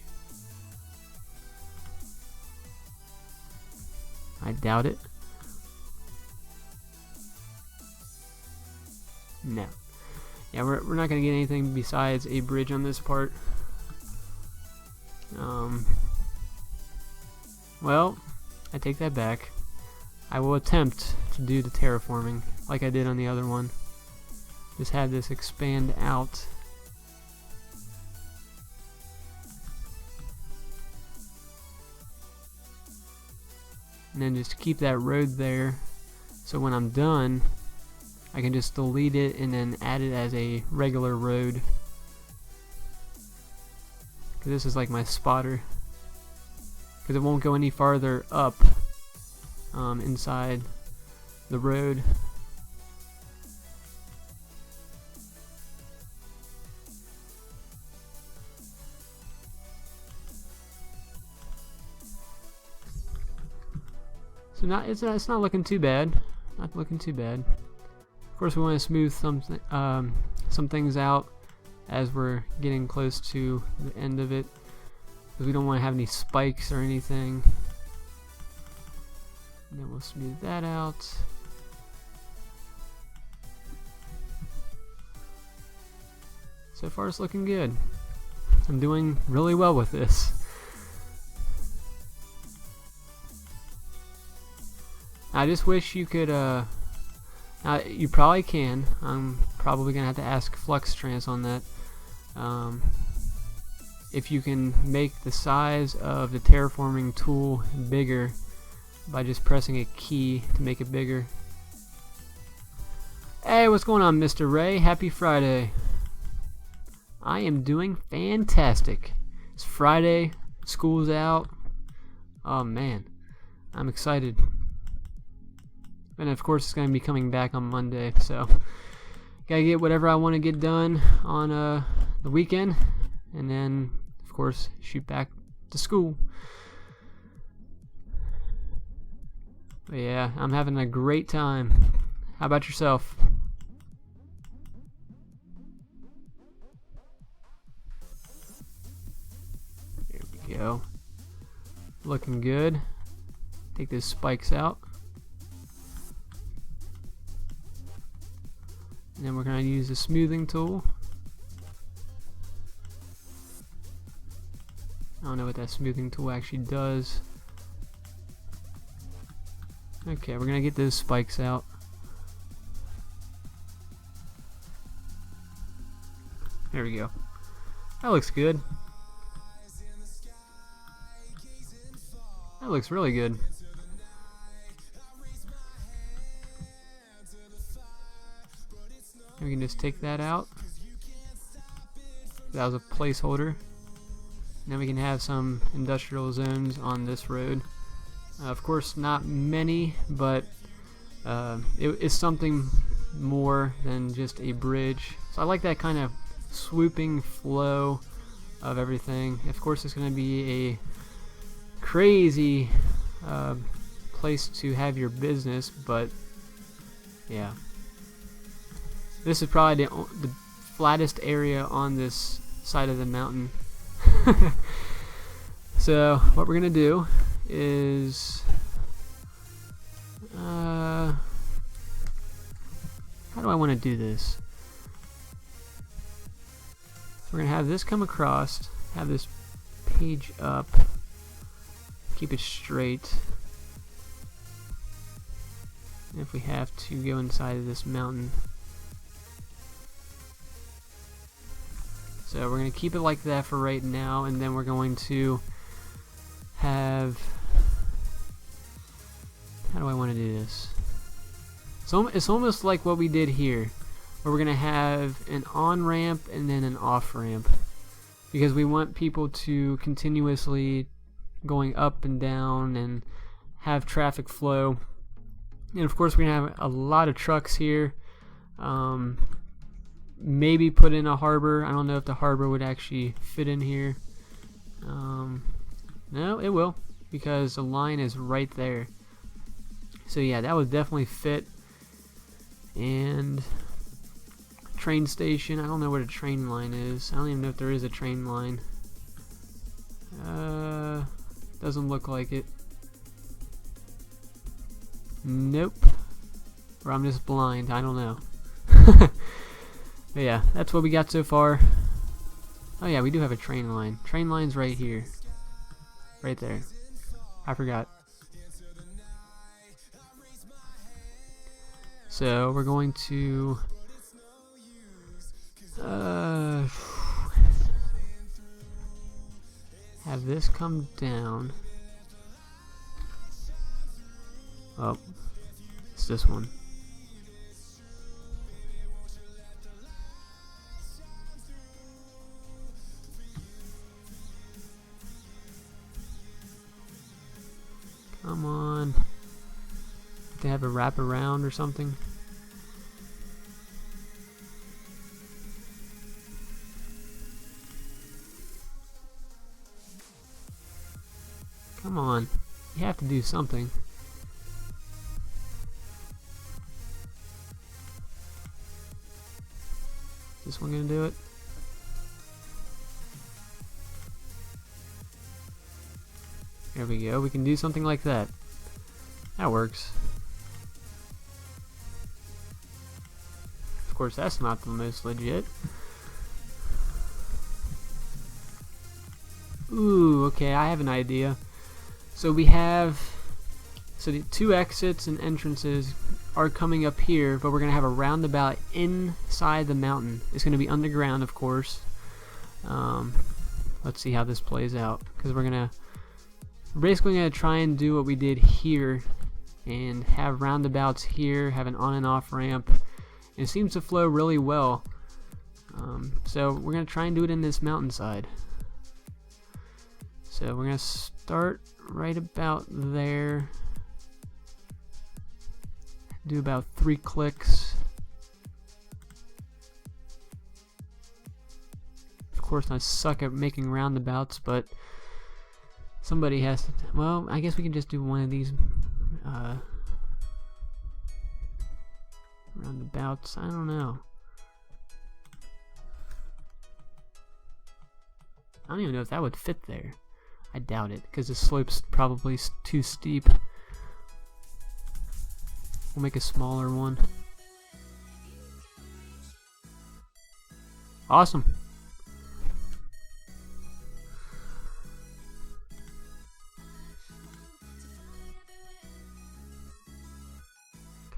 I doubt it. No. Yeah, we're not gonna get anything besides a bridge on this part. Well, I take that back. I will attempt to do the terraforming like I did on the other one. Just have this expand out. And then just keep that road there, so when I'm done I can just delete it and then add it as a regular road. Because this is like my spotter. Because it won't go any farther up inside the road. So it's not looking too bad. Not looking too bad. Of course, we want to smooth some things out as we're getting close to the end of it, because we don't want to have any spikes or anything. And then we'll smooth that out. So far it's looking good. I'm doing really well with this. I just wish you could, you probably can. I'm probably gonna have to ask Fluxtrance on that. If you can make the size of the terraforming tool bigger by just pressing a key to make it bigger. Hey, what's going on, Mr. Ray? Happy Friday. I am doing fantastic. It's Friday, school's out. Oh man, I'm excited. And of course it's going to be coming back on Monday, so gotta get whatever I want to get done on the weekend, and then of course shoot back to school. But yeah, I'm having a great time. How about yourself? There we go. Looking good. Take those spikes out. And then we're going to use the smoothing tool. I don't know what that smoothing tool actually does. Okay, we're going to get those spikes out. There we go. That looks good. That looks really good. We can just take that out. That was a placeholder. Now we can have some industrial zones on this road. Of course, not many, but it's something more than just a bridge. So I like that kind of swooping flow of everything. Of course, it's going to be a crazy place to have your business, but yeah. This is probably the flattest area on this side of the mountain. So what we're gonna do is how do I want to do this? So we're gonna have this come across, have this page up, keep it straight, and if we have to go inside of this mountain. So we're going to keep it like that for right now, and then we're going to have, how do I want to do this? So it's almost like what we did here, where we're going to have an on-ramp and then an off-ramp, because we want people to continuously going up and down and have traffic flow. And of course we're going to have a lot of trucks here. Maybe put in a harbor. I don't know if the harbor would actually fit in here. No, it will, because the line is right there. So yeah, that would definitely fit. And train station, I don't know what a train line is. I don't even know if there is a train line. Doesn't look like it. Nope. Or I'm just blind, I don't know. But yeah, that's what we got so far. Oh yeah, we do have a train line. Train line's right here. Right there. I forgot. So we're going to have this come down. Oh, it's this one. Come on. They have a wrap around or something. Come on. You have to do something. Is this one gonna do it? There we go. We can do something like that. That works. Of course, that's not the most legit. Ooh, okay, I have an idea. So we have, so the two exits and entrances are coming up here, but we're going to have a roundabout inside the mountain. It's going to be underground, of course. Let's see how this plays out, because we're basically going to try and do what we did here and have roundabouts here, have an on and off ramp. And it seems to flow really well. So we're going to try and do it in this mountainside. So we're going to start right about there. Do about 3 clicks. Of course, I suck at making roundabouts, but somebody has to. Well, I guess we can just do one of these roundabouts. I don't know. I don't even know if that would fit there. I doubt it, because the slope's probably too steep. We'll make a smaller one. Awesome.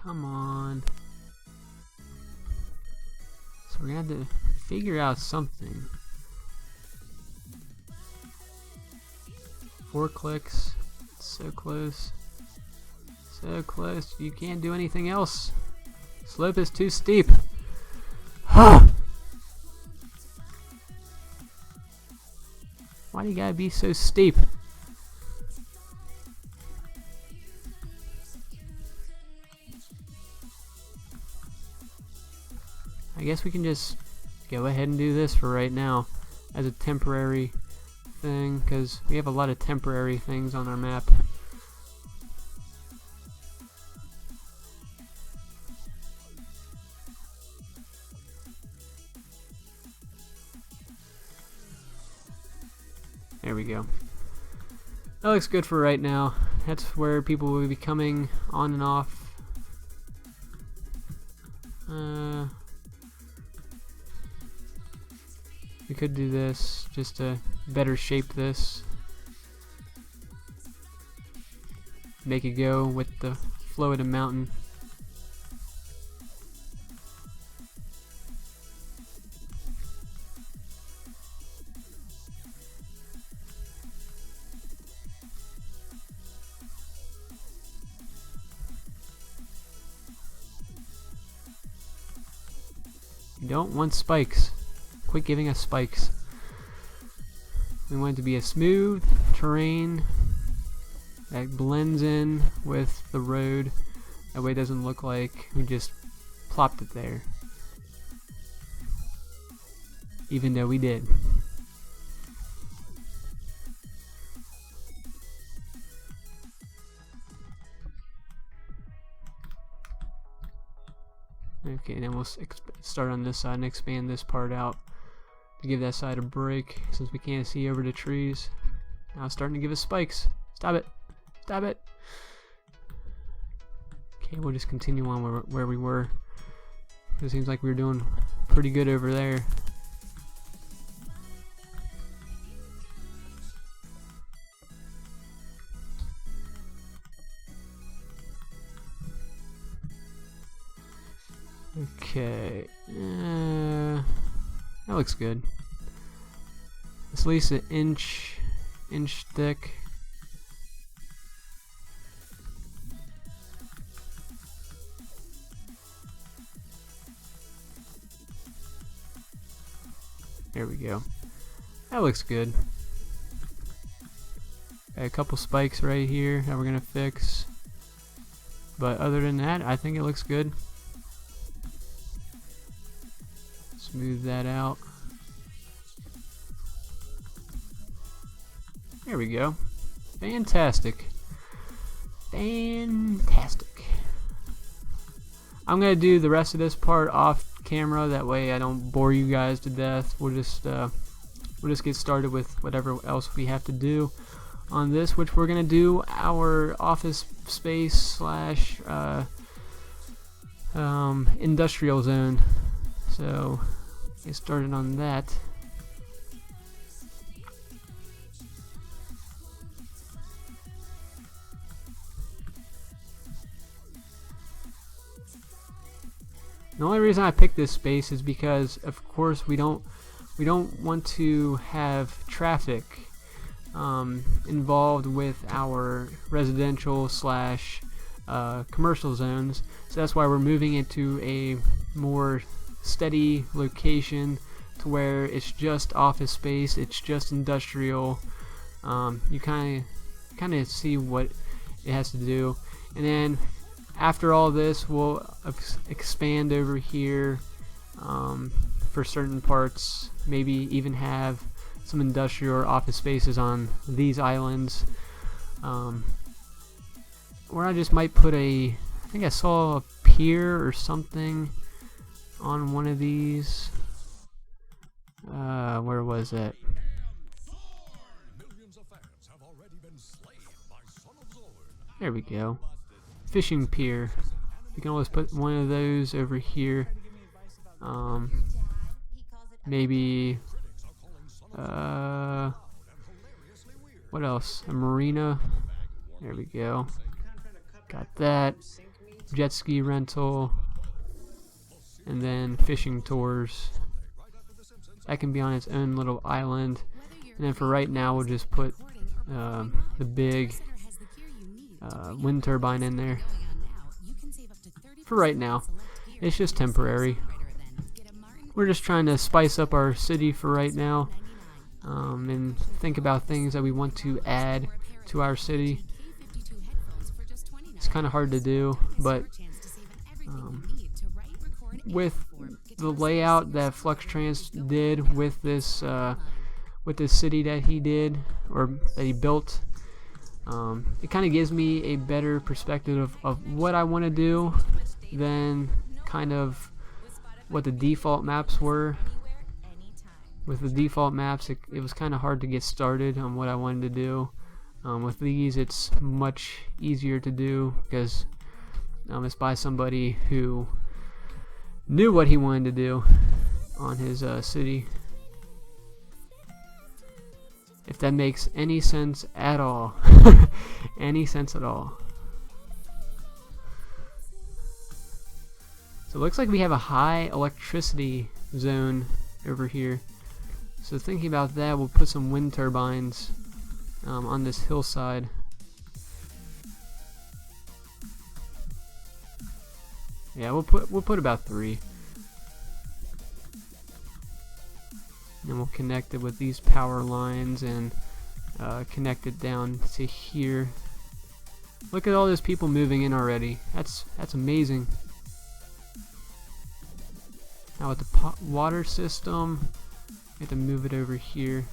Come on. So we're gonna have to figure out something. 4 clicks. So close. So close. You can't do anything else. Slope is too steep. Why do you gotta be so steep? I guess we can just go ahead and do this for right now as a temporary thing, because we have a lot of temporary things on our map. There we go. That looks good for right now. That's where people will be coming on and off. We could do this just to better shape this. Make it go with the flow of the mountain. You don't want spikes. Quit giving us spikes. We want it to be a smooth terrain that blends in with the road. That way it doesn't look like we just plopped it there. Even though we did. Okay, then we'll start on this side and expand this part out to give that side a break, since we can't see over the trees. Now it's starting to give us spikes. Stop it. Stop it. Okay, we'll just continue on where we were. It seems like we were doing pretty good over there. Okay, that looks good. It's at least an inch thick. There we go. That looks good. Got a couple spikes right here that we're gonna fix. But other than that, I think it looks good. Smooth that out. There we go. Fantastic. Fantastic. I'm gonna do the rest of this part off camera, that way I don't bore you guys to death. We'll just get started with whatever else we have to do on this, which we're gonna do our office space slash industrial zone. So get started on that. The only reason I picked this space is because, of course, we don't want to have traffic involved with our residential slash commercial zones. So that's why we're moving it to a more steady location to where it's just office space, it's just industrial. You kind of see what it has to do, and then after all this, we'll expand over here for certain parts. Maybe even have some industrial or office spaces on these islands. Or I just might put I think I saw a pier or something on one of these. Where was it? There we go. Fishing pier. We can always put one of those over here. Maybe what else? A marina. There we go. Got that. Jet ski rental. And then fishing tours. That can be on its own little island. And then for right now, we'll just put the big wind turbine in there. For right now. It's just temporary. We're just trying to spice up our city for right now. And think about things that we want to add to our city. It's kind of hard to do, but with the layout that Fluxtrance did with this city that he did, or that he built, it kind of gives me a better perspective of what I want to do than kind of what the default maps were. With the default maps, it was kind of hard to get started on what I wanted to do. With these, it's much easier to do because it's by somebody who knew what he wanted to do on his city. If that makes any sense at all. Any sense at all. So it looks like we have a high electricity zone over here. So thinking about that, we'll put some wind turbines on this hillside. Yeah, we'll put about 3. And we'll connect it with these power lines and connect it down to here. Look at all those people moving in already. That's amazing. Now with the water system, we have to move it over here.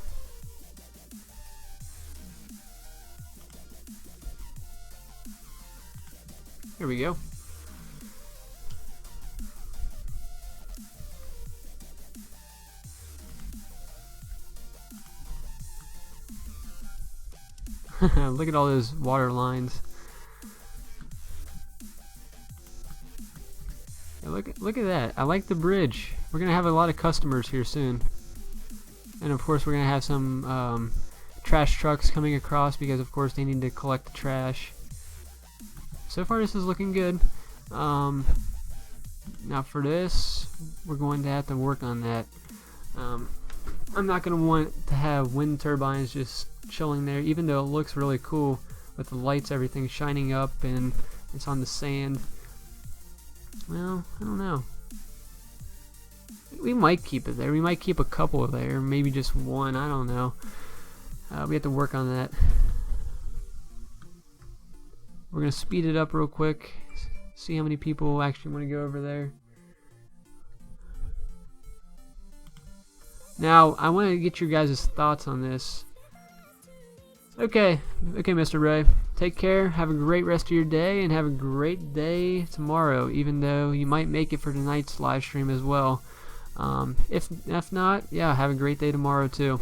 Here we go. Look at all those water lines. Yeah, look at that. I like the bridge. We're gonna have a lot of customers here soon. And of course we're gonna have some trash trucks coming across because of course they need to collect the trash. So far this is looking good. Now for this, we're going to have to work on that. I'm not gonna want to have wind turbines just chilling there, even though it looks really cool with the lights, everything shining up, and it's on the sand. Well, I don't know. We might keep it there. We might keep a couple there, maybe just one. I don't know. We have to work on that. We're gonna speed it up real quick. See how many people actually want to go over there. Now, I want to get your guys' thoughts on this. Okay, Mr. Ray. Take care. Have a great rest of your day, and have a great day tomorrow. Even though you might make it for tonight's live stream as well. If not, yeah, have a great day tomorrow too.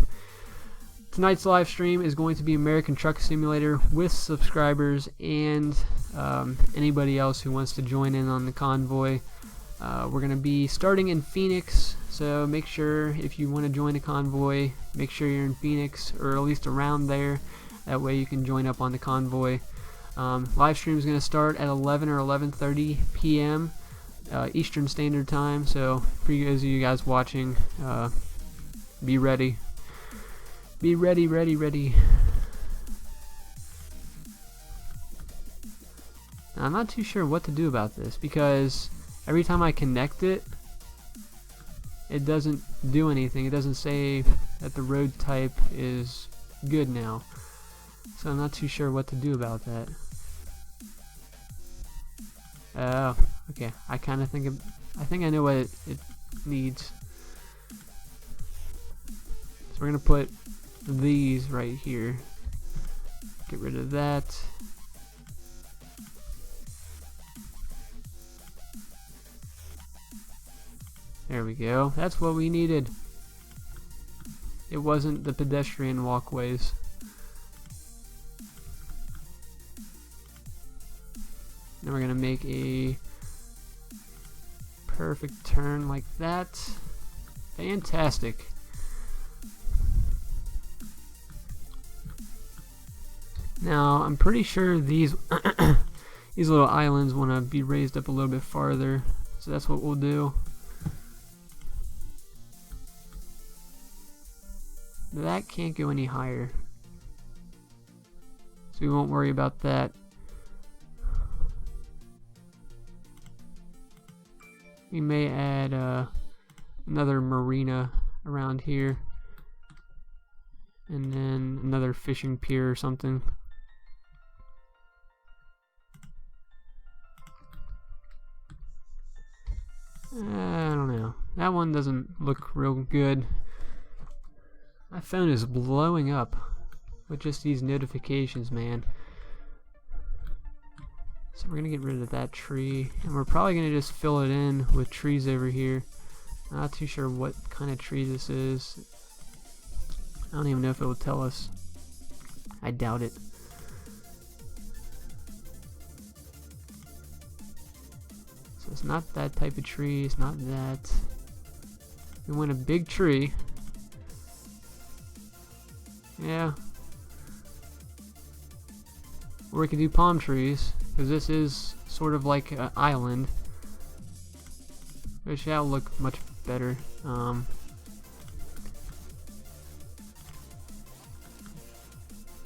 Tonight's live stream is going to be American Truck Simulator with subscribers and anybody else who wants to join in on the convoy. We're going to be starting in Phoenix, so make sure if you want to join the convoy, make sure you're in Phoenix or at least around there. That way you can join up on the convoy. Live stream is going to start at 11 or 11:30 p.m. Eastern Standard Time, so for those of you guys watching, be ready. Be ready. Now, I'm not too sure what to do about this because every time I connect it, it doesn't do anything. It doesn't say that the road type is good now. So I'm not too sure what to do about that. Oh, okay. I think I know what it needs. So we're gonna put these right here. Get rid of that. There we go. That's what we needed. It wasn't the pedestrian walkways. Then we're gonna make a Perfect turn like that. Fantastic. Now, I'm pretty sure these these little islands want to be raised up a little bit farther, so that's what we'll do. That can't go any higher, so we won't worry about that. We may add another marina around here, and then another fishing pier or something. I don't know. That one doesn't look real good. My phone is blowing up with just these notifications, man. So we're gonna get rid of that tree, and we're probably gonna just fill it in with trees over here. Not too sure what kind of tree this is. I don't even know if it will tell us. I doubt it. So it's not that type of tree, it's not that. We want a big tree. Yeah. Or we could do palm trees, because this is sort of like an island, which will look much better. Of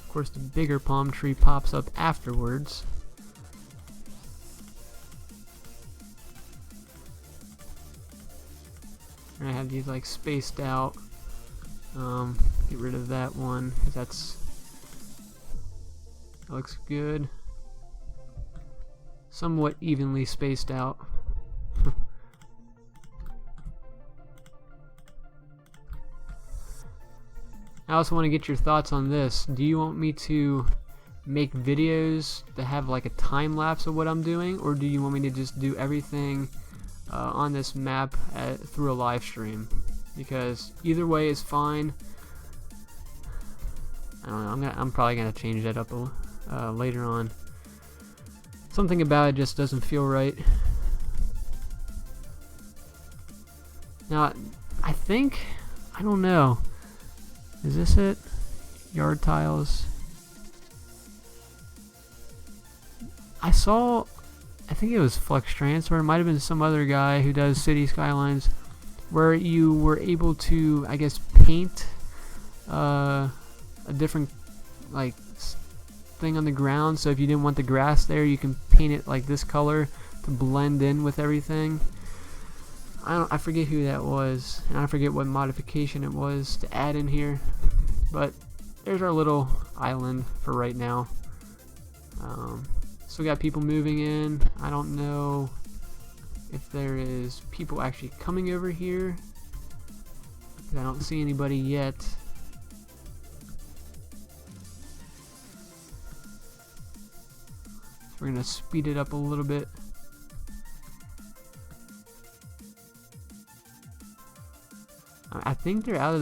course, the bigger palm tree pops up afterwards. And I have these like spaced out. Get rid of that one, because that looks good. Somewhat evenly spaced out. I also want to get your thoughts on this. Do you want me to make videos that have like a time lapse of what I'm doing, or do you want me to just do everything on this map through a live stream? Because either way is fine. I don't know. I'm probably gonna change that up later on. Something about it just doesn't feel right. Now, I think, I don't know. Is this it? Yard tiles. I think it was Fluxtrance, or it might have been some other guy who does City Skylines, where you were able to, I guess, paint a different like thing on the ground. So if you didn't want the grass there, you can paint it like this color to blend in with everything. I forget who that was, and I forget what modification it was to add in here, but there's our little island for right now. So we got people moving in. I don't know if there is people actually coming over here, because I don't see anybody yet. So we're gonna speed it up a little bit. I think they're out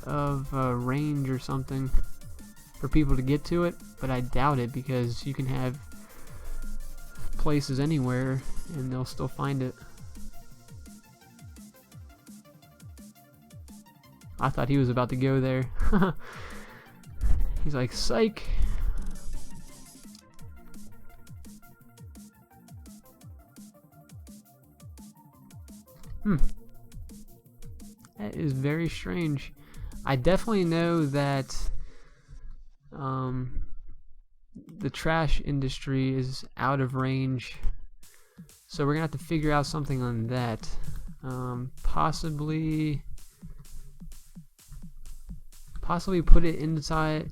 of range or something for people to get to it, but I doubt it, because you can have places anywhere and they'll still find it. I thought he was about to go there. He's like, psych. That is very strange. I definitely know that the trash industry is out of range, so we're gonna have to figure out something on that. Possibly put it inside,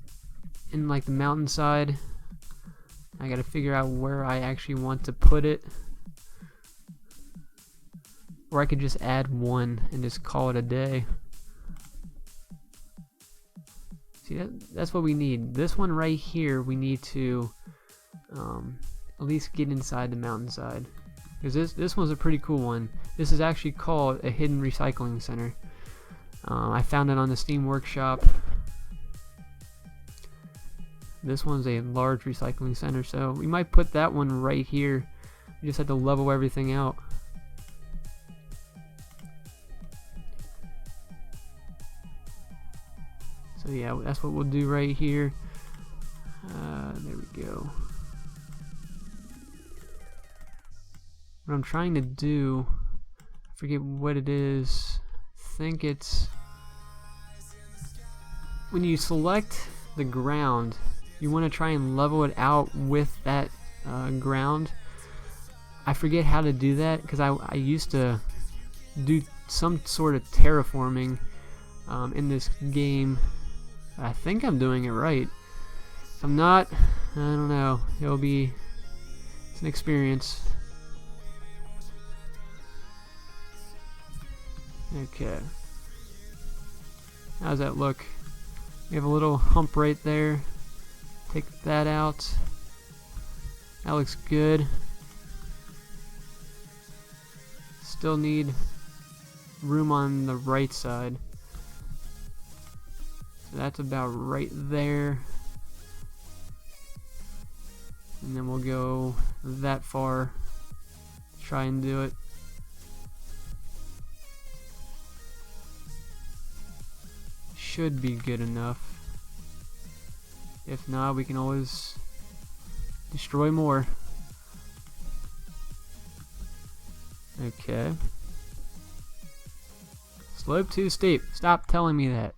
in like the mountainside. I gotta figure out where I actually want to put it. Or I could just add one and just call it a day. See, that's what we need. This one right here, we need to at least get inside the mountainside. Because this one's a pretty cool one. This is actually called a hidden recycling center. I found it on the Steam Workshop. This one's a large recycling center, so we might put that one right here. You just have to level everything out. So yeah, that's what we'll do right here. There we go. What I'm trying to do, I forget what it is. I think it's when you select the ground, you want to try and level it out with that ground. I forget how to do that because I used to do some sort of terraforming in this game. I think I'm doing it right. If I'm not, I don't know. It's an experience. Okay. How's that look? We have a little hump right there. Take that out. That looks good. Still need room on the right side. So that's about right there. And then we'll go that far. Try and do it. Should be good enough. If not, we can always destroy more. Okay. Slope too steep. Stop telling me that.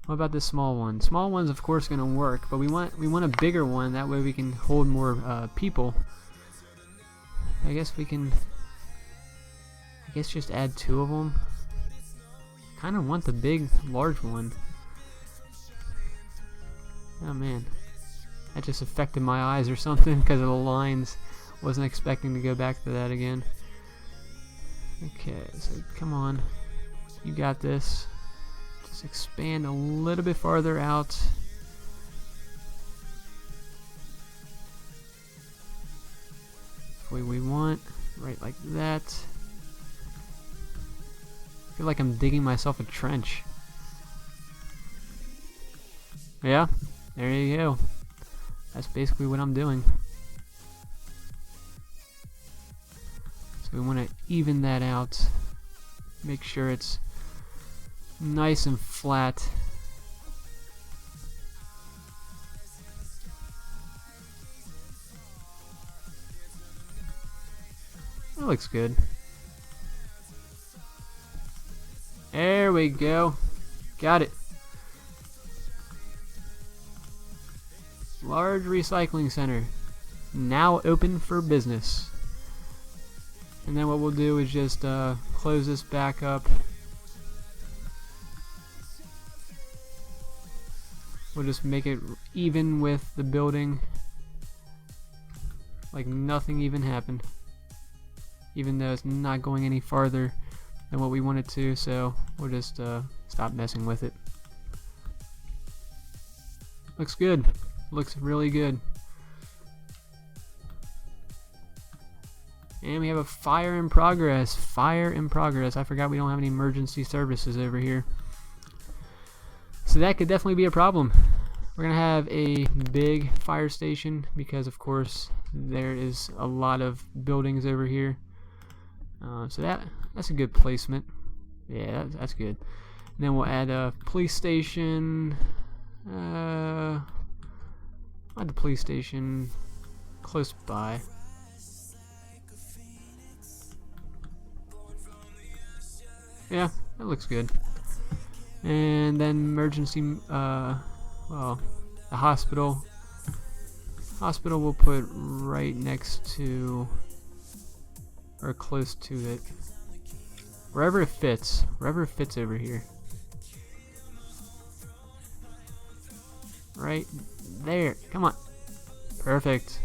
What about this small one? Small one's of course gonna work, but we want a bigger one. That way we can hold more people. I guess we can. I guess just add 2 of them. Kind of want the big, large one. Oh man, that just affected my eyes or something because of the lines. Wasn't expecting to go back to that again. Okay, so come on, you got this. Just expand a little bit farther out. The way we want, right like that. I feel like I'm digging myself a trench. Yeah, there you go. That's basically what I'm doing. So we want to even that out. Make sure it's nice and flat. That looks good. There we go. Got it. Large recycling center. Now open for business. And then what we'll do is just close this back up. We'll just make it even with the building. Like nothing even happened. Even though it's not going any farther than what we wanted to, so we'll just stop messing with it. Looks good. Looks really good. And we have a fire in progress. Fire in progress. I forgot we don't have any emergency services over here. So that could definitely be a problem. We're gonna have a big fire station because of course there is a lot of buildings over here. So that's a good placement. Yeah, that's good. And then we'll add a police station. Add the police station close by. Yeah, that looks good. And then emergency, well, the hospital. Hospital we'll put right next to, or close to it. Wherever it fits over here. Right there, come on. Perfect.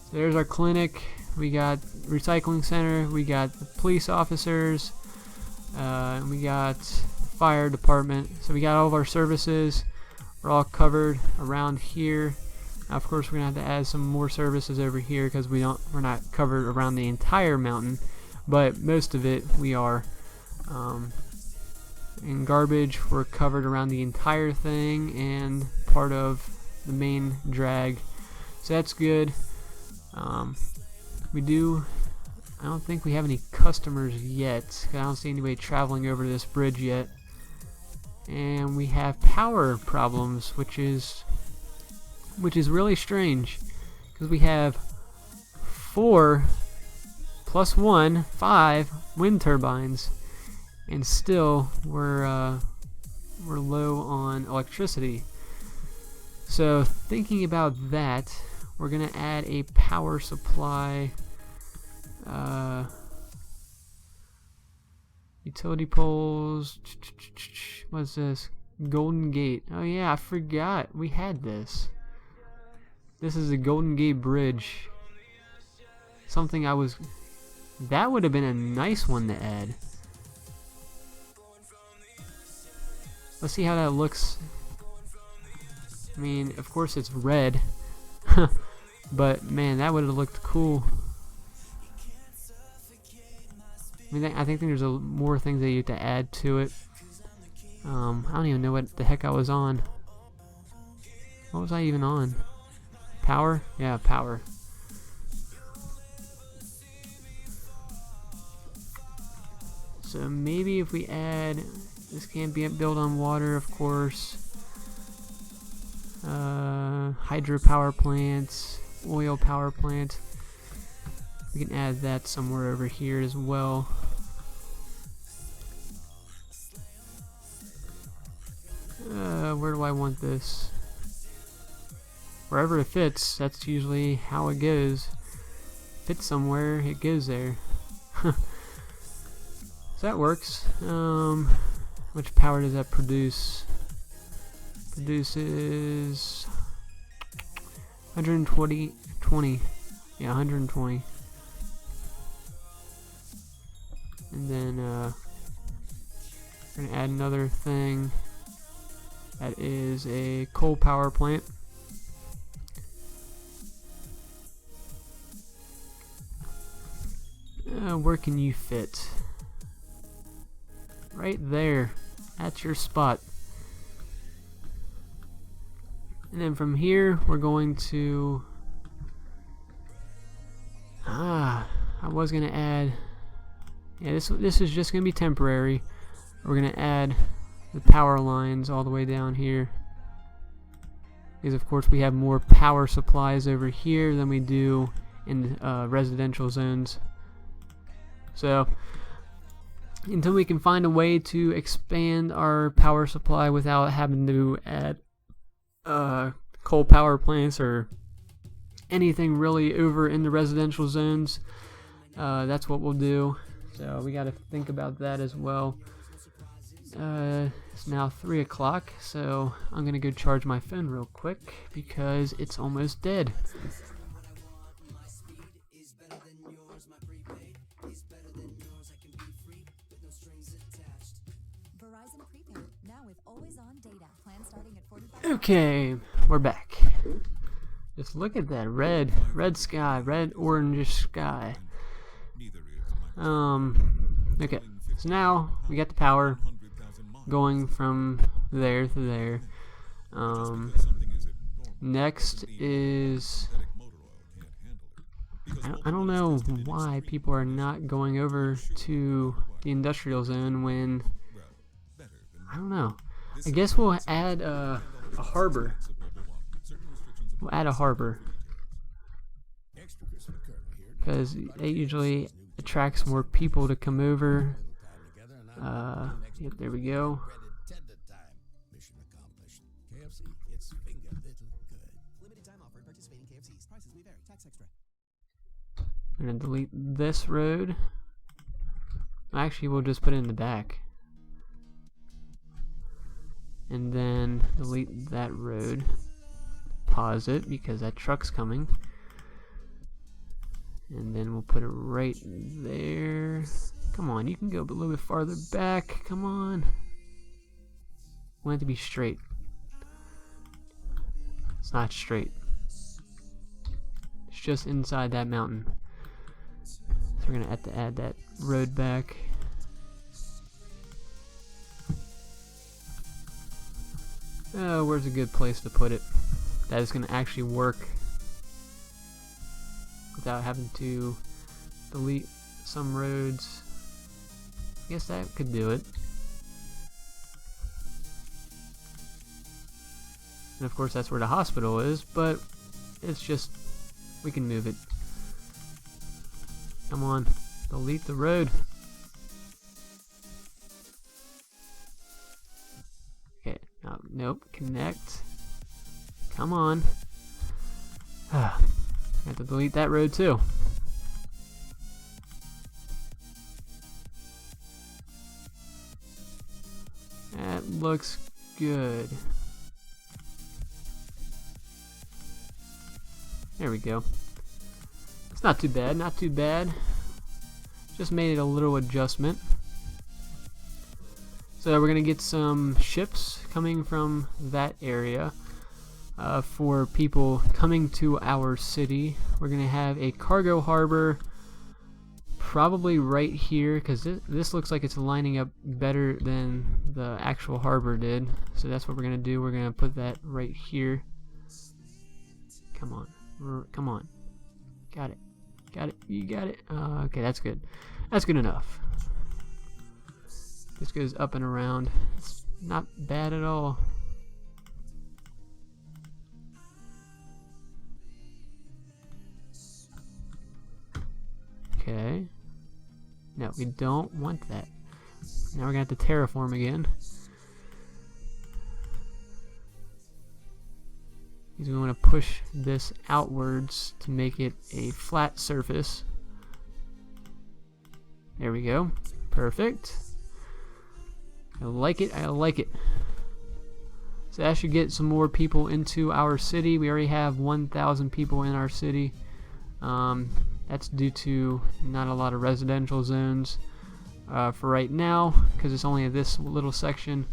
So there's our clinic. We got recycling center. We got the police officers. We got fire department. So we got all of our services. We're all covered around here. Now, of course, we're gonna have to add some more services over here because we're not covered around the entire mountain, but most of it we are. In garbage, we're covered around the entire thing and part of the main drag. So that's good. I don't think we have any customers yet. I don't see anybody traveling over this bridge yet. And we have power problems, which is really strange, because we have 4 plus 1, 5 wind turbines, and still we're low on electricity. So thinking about that, we're gonna add a power supply. Utility poles. What's this? Golden Gate. Oh yeah, I forgot we had this. This is the Golden Gate Bridge. Something that would have been a nice one to add. Let's see how that looks. I mean, of course it's red. But man, that would have looked cool. I think there's more things that you have to add to it. I don't even know what the heck I was on. What was I even on? Power? Yeah, power. So maybe if we add, this can't be built on water, of course. Hydropower plants, oil power plant. We can add that somewhere over here as well. Where do I want this? Wherever it fits, that's usually how it goes. Fits somewhere, it goes there. So that works. How much power does that produce? Produces 120. Yeah, 120. And then we're gonna add another thing. That is a coal power plant. Where can you fit? Right there. That's your spot. And then from here, we're going to... I was going to add... Yeah, this is just going to be temporary. We're going to add the power lines all the way down here. Because of course we have more power supplies over here than we do in residential zones. So until we can find a way to expand our power supply without having to add coal power plants or anything really over in the residential zones, that's what we'll do. So we got to think about that as well. It's now 3 o'clock, so I'm gonna go charge my phone real quick because it's almost dead. Okay, we're back. Just look at that red sky, red orange sky. Okay, so now we got the power going from there to there. Next is, I don't know why people are not going over to the industrial zone when, I don't know. I guess we'll add a harbor. We'll add a harbor because it usually attracts more people to come over. Yep, there we go. I'm gonna delete this road. Actually, we'll just put it in the back. And then delete that road. Pause it because that truck's coming. And then we'll put it right there. Come on, you can go a little bit farther back. Come on. We want it to be straight. It's not straight. It's just inside that mountain. So we're gonna have to add that road back. Oh, where's a good place to put it that is gonna actually work? without having to delete some roads. I guess that could do it. And of course that's where the hospital is, but it's just, we can move it. Come on, delete the road. Okay, nope, connect. Come on. I have to delete that road too. That looks good. There we go. It's not too bad, not too bad. Just made it a little adjustment. So we're gonna get some ships coming from that area for people coming to our city. We're gonna have a cargo harbor probably right here, because this looks like it's lining up better than the actual harbor did. So that's what we're gonna do. We're gonna put that right here. Come on. Come on. Got it. Got it. You got it. Okay, that's good. That's good enough. This goes up and around. It's not bad at all. Okay. No, we don't want that. Now we're going to have to terraform again. We want to push this outwards to make it a flat surface. There we go. Perfect. I like it. I like it. So that should get some more people into our city. We already have 1,000 people in our city. That's due to not a lot of residential zones for right now, because it's only this little section.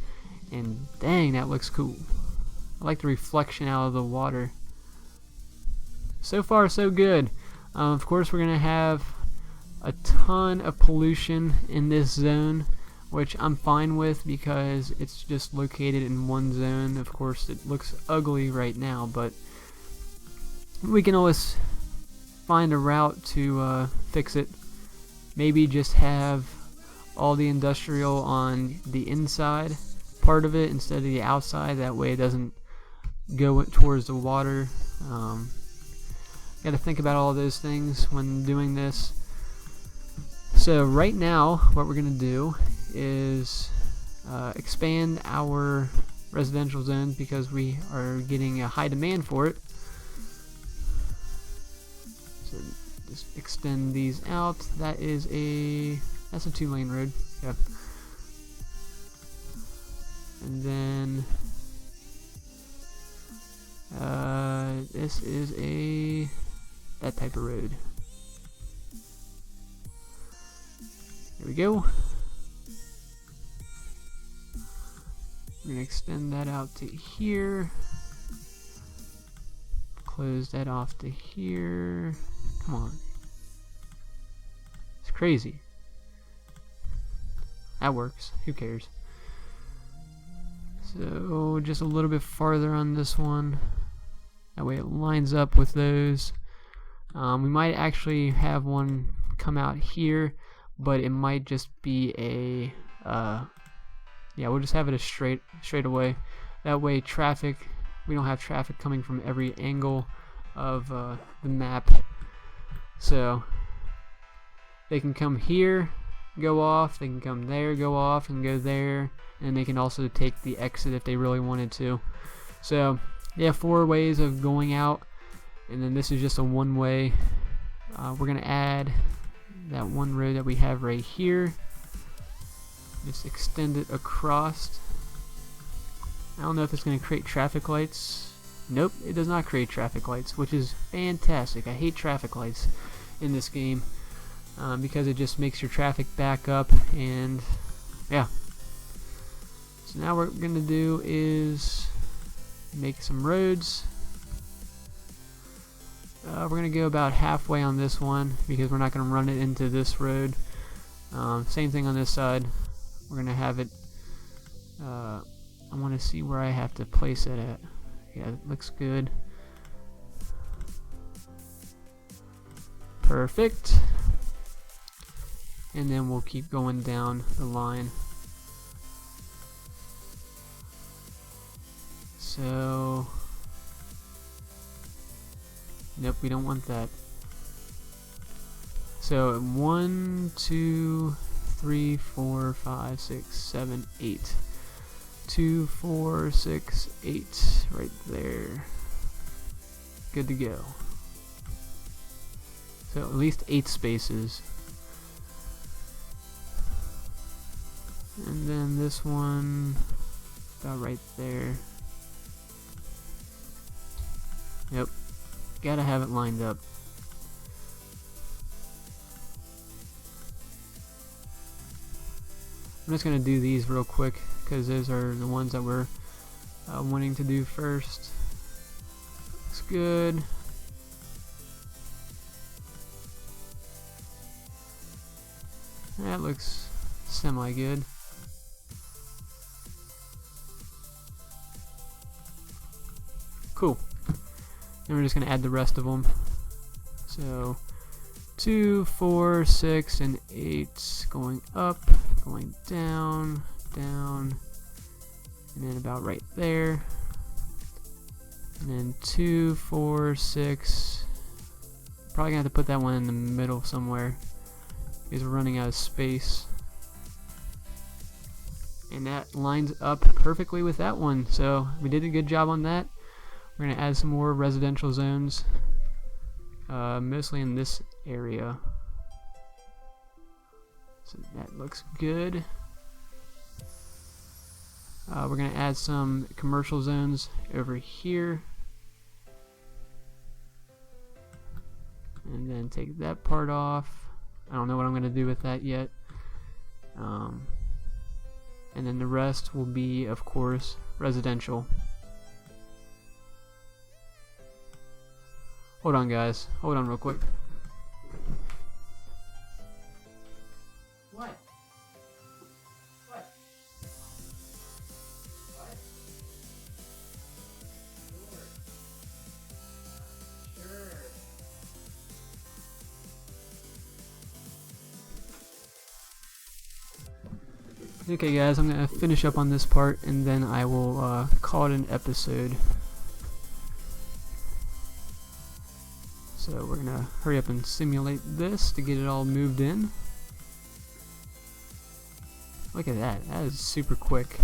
And dang, that looks cool. I like the reflection out of the water. So far, so good. Of course, we're going to have a ton of pollution in this zone, which I'm fine with because it's just located in one zone. Of course, it looks ugly right now, but we can always find a route to fix it. Maybe just have all the industrial on the inside part of it instead of the outside. That way it doesn't go towards the water. Got to think about all those things when doing this. So right now what we're going to do is expand our residential zones because we are getting a high demand for it. So just extend these out. That's a 2-lane road. Yep. And then this is that type of road. There we go. We're gonna extend that out to here. Close that off to here. Come on. It's crazy. That works. Who cares? So just a little bit farther on this one. That way it lines up with those. We might actually have one come out here, but it might just be a yeah, we'll just have it a straight away. That way we don't have traffic coming from every angle of the map. So they can come here, go off, they can come there, go off, and go there, and they can also take the exit if they really wanted to. So yeah, 4 ways of going out, and then this is just a one-way. We're gonna add that one road that we have right here. Just extend it across. I don't know if it's gonna create traffic lights. Nope, it does not create traffic lights, which is fantastic. I hate traffic lights in this game because it just makes your traffic back up, and yeah. So now what we're gonna do is make some roads. We're gonna go about halfway on this one because we're not gonna run it into this road. Same thing on this side. We're gonna have it. I want to see where I have to place it at. Yeah, it looks good. Perfect. And then we'll keep going down the line. So, nope, we don't want that. So 1, 2, 3, 4, 5, 6, 7, 8. 2, 4, 6, 8 right there. Good to go. So at least 8 spaces. And then this one about right there. Yep. Gotta have it lined up. I'm just gonna do these real quick because those are the ones that we're wanting to do first. Looks good. That looks semi good. Cool. Then we're just gonna add the rest of them. So 2, 4, 6, and 8 going up, going down, down, and then about right there. And then 2, 4, 6. Probably gonna have to put that one in the middle somewhere because we're running out of space. And that lines up perfectly with that one. So we did a good job on that. We're gonna add some more residential zones, mostly in this area. So that looks good. We're gonna add some commercial zones over here, and then take that part off. I don't know what I'm gonna do with that yet. And then the rest will be, of course, residential. Hold on, guys. Hold on real quick. What? What? What? Sure. Okay, guys, I'm gonna finish up on this part and then I will call it an episode. So we're gonna hurry up and simulate this to get it all moved in. Look at that, that is super quick.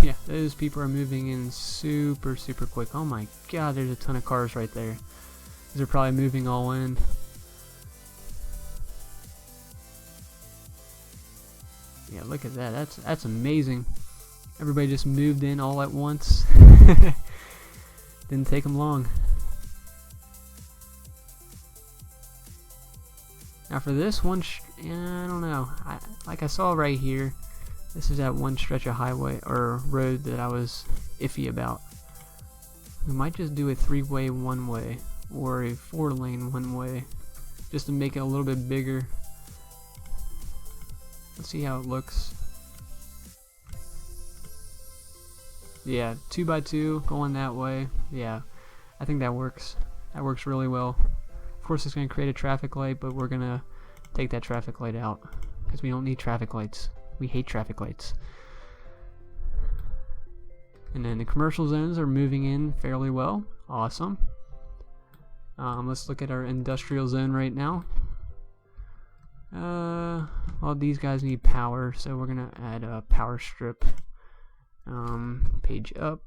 Yeah, those people are moving in super quick. Oh my god, there's a ton of cars right there. They're probably moving all in. Yeah, look at that. That's amazing. Everybody just moved in all at once. Didn't take them long. Now for this one, I don't know. Like I saw right here, this is that one stretch of highway or road that I was iffy about. We might just do a 3-way one-way or a 4-lane one-way just to make it a little bit bigger. Let's see how it looks. Yeah, 2x2 going that way. Yeah, I think that works. That works really well. Of course it's going to create a traffic light, but we're going to take that traffic light out because we don't need traffic lights. We hate traffic lights. And then the commercial zones are moving in fairly well. Awesome. Let's look at our industrial zone right now. Well, these guys need power, so we're gonna add a power strip. Page up.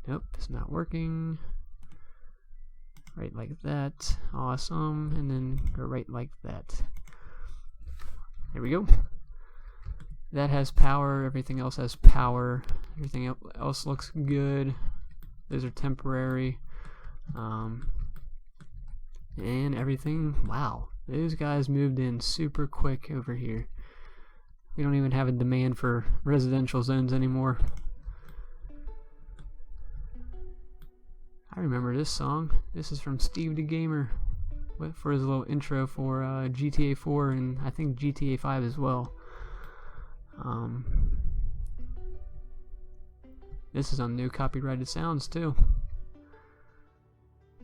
Nope, it's not working. Right like that. Awesome. And then go right like that. There we go. That has power. Everything else has power. Everything else looks good. Those are temporary. and everything. Wow, those guys moved in super quick over here. We don't even have a demand for residential zones anymore. I remember this song. This is from Steve the Gamer for his little intro for GTA 4 and I think GTA 5 as well. This is on no copyrighted sounds too.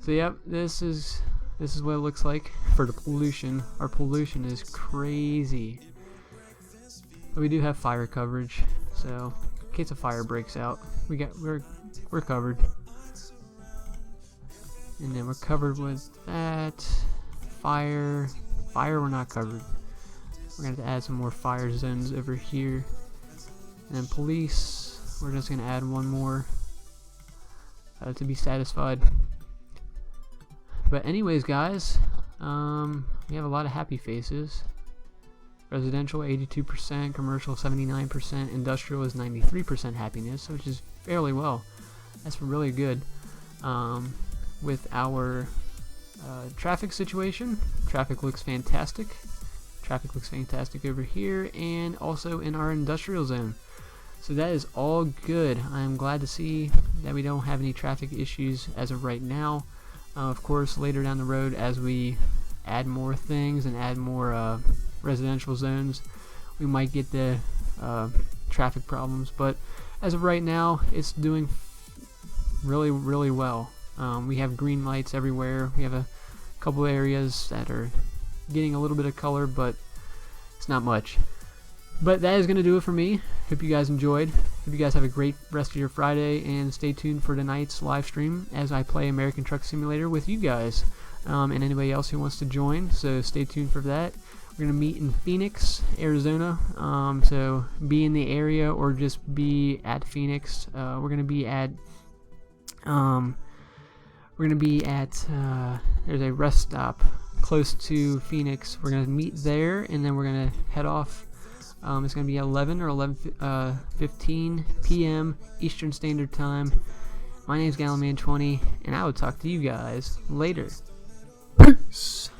So yep, this is what it looks like for the pollution. Our pollution is crazy. But we do have fire coverage, so in case a fire breaks out, we're covered. And then we're covered with that. Fire we're not covered. We're gonna have to add some more fire zones over here. And then police, we're just gonna add one more to be satisfied. But anyways, guys, we have a lot of happy faces. Residential 82%, commercial 79%, industrial is 93% happiness, which is fairly well. That's really good. With our traffic situation, traffic looks fantastic. Traffic looks fantastic over here, and also in our industrial zone. So that is all good. I'm glad to see that we don't have any traffic issues as of right now. Of course, later down the road, as we add more things and add more residential zones, we might get the traffic problems, but as of right now, it's doing really well. We have green lights everywhere. We have a couple areas that are getting a little bit of color, but it's not much. But that is going to do it for me. Hope you guys enjoyed. Hope you guys have a great rest of your Friday, and stay tuned for tonight's live stream as I play American Truck Simulator with you guys and anybody else who wants to join. So stay tuned for that. We're going to meet in Phoenix, Arizona. So be in the area or just be at Phoenix. We're going to be at there's a rest stop close to Phoenix. We're going to meet there, and then we're going to head off. It's going to be 11 or 11:15 p.m. Eastern Standard Time. My name's Gallonman20, and I will talk to you guys later. Peace.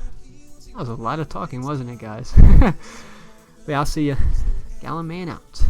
That was a lot of talking, wasn't it, guys? But I'll see ya. Gallonman out.